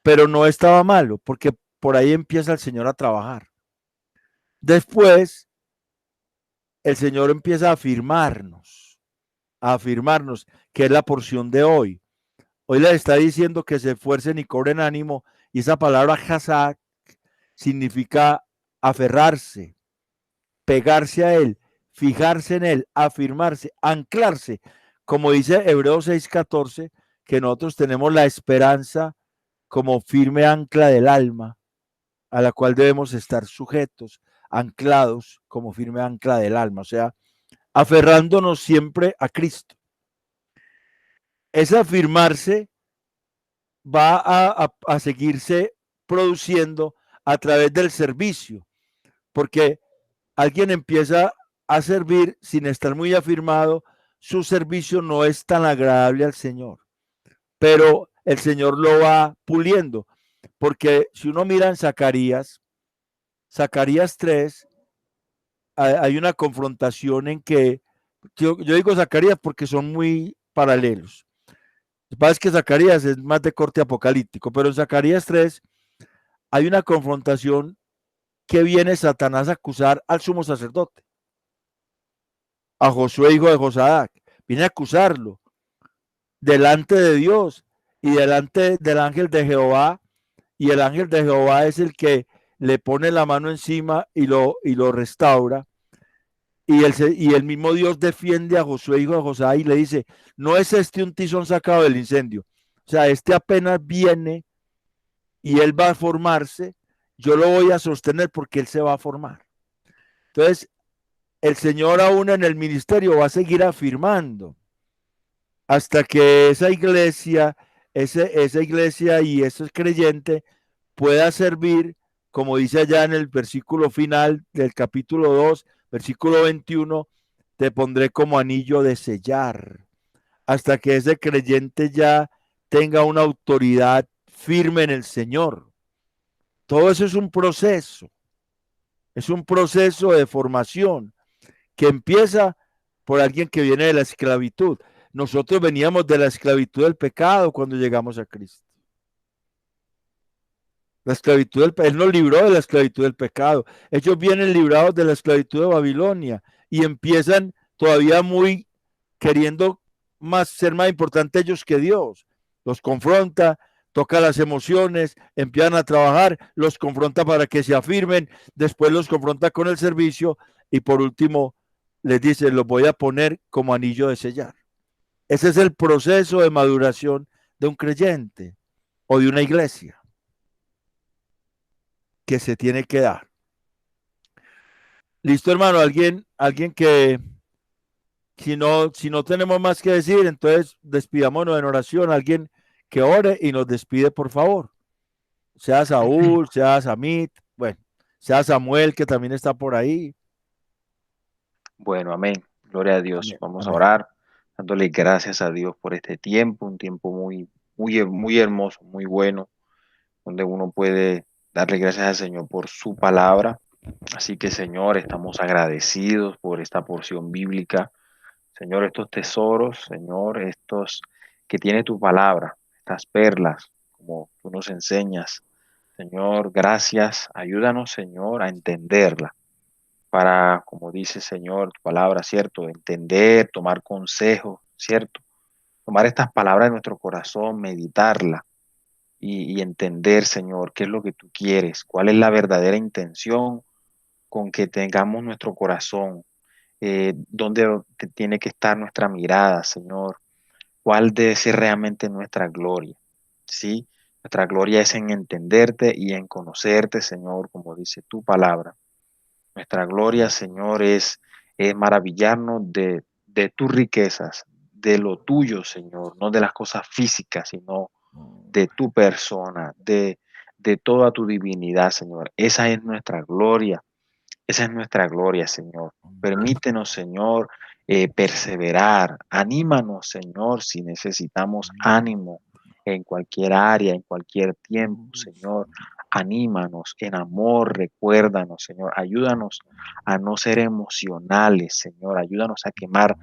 pero no estaba malo, porque por ahí empieza el Señor a trabajar. Después, el Señor empieza a afirmarnos que es la porción de hoy. Hoy le está diciendo que se esfuercen y cobren ánimo, y esa palabra hazak significa aferrarse, pegarse a él, fijarse en él, afirmarse, anclarse, como dice Hebreos 6:14, que nosotros tenemos la esperanza como firme ancla del alma, a la cual debemos estar sujetos, anclados como firme ancla del alma, o sea, aferrándonos siempre a Cristo. Ese afirmarse va a seguirse produciendo a través del servicio, porque alguien empieza a servir sin estar muy afirmado, su servicio no es tan agradable al Señor, pero el Señor lo va puliendo, porque si uno mira en Zacarías 3, hay una confrontación en que, yo digo Zacarías porque son muy paralelos. Lo que pasa es que Zacarías es más de corte apocalíptico, pero en Zacarías 3 hay una confrontación que viene Satanás a acusar al sumo sacerdote, a Josué, hijo de Josadac. Viene a acusarlo delante de Dios y delante del ángel de Jehová, y el ángel de Jehová es el que le pone la mano encima y lo restaura. Y el mismo Dios defiende a Josué, hijo de Josadac, y le dice, no es este un tizón sacado del incendio. O sea, este apenas viene y él va a formarse, yo lo voy a sostener porque él se va a formar. Entonces, el Señor aún en el ministerio va a seguir afirmando hasta que esa iglesia y ese creyente pueda servir, como dice allá en el versículo final del capítulo 2, versículo 21, te pondré como anillo de sellar, hasta que ese creyente ya tenga una autoridad firme en el Señor. Todo eso es un proceso de formación que empieza por alguien que viene de la esclavitud. Nosotros veníamos de la esclavitud del pecado cuando llegamos a Cristo. La esclavitud Él nos libró de la esclavitud del pecado. Ellos vienen librados de la esclavitud de Babilonia y empiezan todavía muy queriendo ser más importantes ellos que Dios. Los confronta, toca las emociones, empiezan a trabajar, los confronta para que se afirmen, después los confronta con el servicio y por último les dice, los voy a poner como anillo de sellar. Ese es el proceso de maduración de un creyente o de una iglesia que se tiene que dar. Listo, hermano, alguien que si no tenemos más que decir, entonces despidámonos en oración, alguien que ore y nos despide, por favor. Sea Saúl, sea Samit, bueno, sea Samuel, que también está por ahí. Bueno, amén. Gloria a Dios. Amén, Vamos a amén. orar, dándole gracias a Dios por este tiempo, un tiempo muy hermoso, muy bueno, donde uno puede darle gracias al Señor por su palabra. Así que, Señor, estamos agradecidos por esta porción bíblica. Señor, estos tesoros, Señor, estos que tiene tu palabra, estas perlas, como tú nos enseñas. Señor, gracias. Ayúdanos, Señor, a entenderla para, como dice, Señor, tu palabra, ¿cierto? Entender, tomar consejo, ¿cierto? tomar estas palabras de nuestro corazón, meditarla y entender, Señor, qué es lo que tú quieres, cuál es la verdadera intención con que tengamos nuestro corazón, dónde tiene que estar nuestra mirada, Señor, cuál debe ser realmente nuestra gloria, ¿sí? Nuestra gloria es en entenderte y en conocerte, Señor, como dice tu palabra. Nuestra gloria, Señor, es maravillarnos de tus riquezas, de lo tuyo, Señor, no de las cosas físicas, sino de tu persona, de toda tu divinidad, Señor. Esa es nuestra gloria. Esa es nuestra gloria, Señor. Permítenos, Señor, perseverar. Anímanos, Señor, si necesitamos ánimo en cualquier área, en cualquier tiempo, Señor. Anímanos en amor, recuérdanos, Señor. Ayúdanos a no ser emocionales, Señor. Ayúdanos a quemar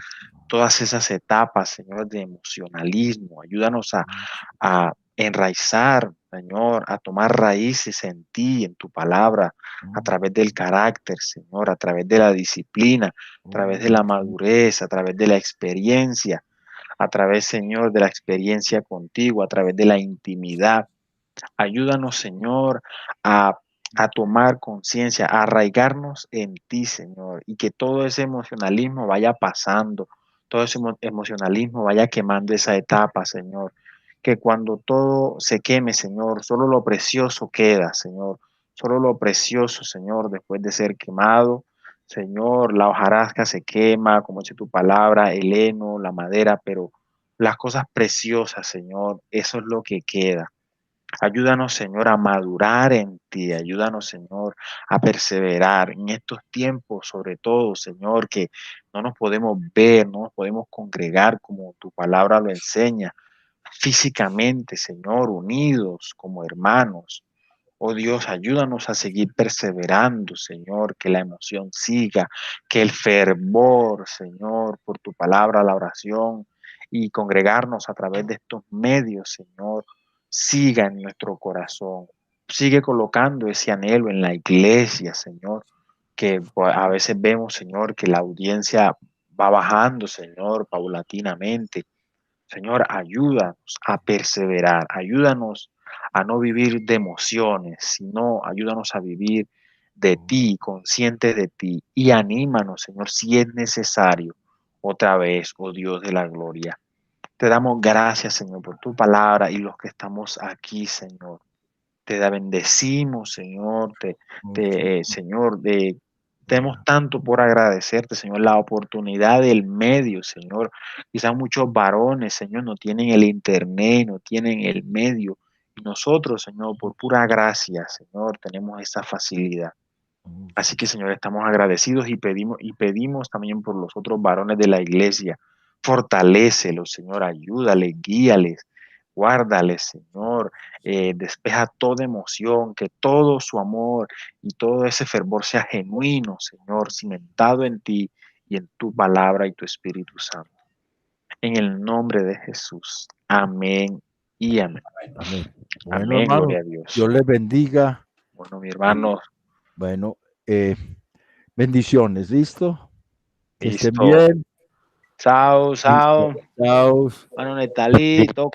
todas esas etapas, Señor, de emocionalismo. Ayúdanos a enraizar, Señor, a tomar raíces en ti, en tu palabra, a través del carácter, Señor, a través de la disciplina, a través de la madurez, a través de la experiencia, a través, Señor, de la experiencia contigo, a través de la intimidad. Ayúdanos, Señor, a tomar conciencia, a arraigarnos en ti, Señor, y que todo ese emocionalismo vaya pasando, todo ese emocionalismo vaya quemando esa etapa, Señor. Que cuando todo se queme, Señor, solo lo precioso queda, Señor. Solo lo precioso, Señor, después de ser quemado. Señor, la hojarasca se quema, como dice tu palabra, el heno, la madera, pero las cosas preciosas, Señor, eso es lo que queda. Ayúdanos, Señor, a madurar en ti. Ayúdanos, Señor, a perseverar en estos tiempos, sobre todo, Señor, que no nos podemos ver, no nos podemos congregar como tu palabra lo enseña, físicamente, Señor, unidos como hermanos. Oh Dios, ayúdanos a seguir perseverando, Señor, que la emoción siga, que el fervor, Señor, por tu palabra, la oración y congregarnos a través de estos medios, Señor, siga en nuestro corazón. Sigue colocando ese anhelo en la iglesia, Señor, que pues, a veces vemos, Señor, que la audiencia va bajando, Señor, paulatinamente. Señor, ayúdanos a perseverar, ayúdanos a no vivir de emociones, sino ayúdanos a vivir de ti, conscientes de ti, y anímanos, Señor, si es necesario, otra vez, oh Dios de la gloria. Te damos gracias, Señor, por tu palabra y los que estamos aquí, Señor. Te bendecimos, Señor, Señor, tenemos tanto por agradecerte, Señor, la oportunidad del medio, Señor. Quizás muchos varones, Señor, no tienen el internet, no tienen el medio. Y nosotros, Señor, por pura gracia, Señor, tenemos esa facilidad. Así que, Señor, estamos agradecidos y pedimos también por los otros varones de la iglesia. Fortalécelos, Señor, ayúdales, guíales, guárdales, Señor. Despeja toda emoción, que todo su amor y todo ese fervor sea genuino, Señor, cimentado en ti y en tu palabra y tu Espíritu Santo. En el nombre de Jesús. Amén y amén. Amén. Bueno, Amén, hermano, gloria a Dios. Dios les bendiga. Bueno, mi hermano, Bueno, bendiciones, ¿listo? Que estén listo. bien. Chao, chao. Chao. Mano, Netalito.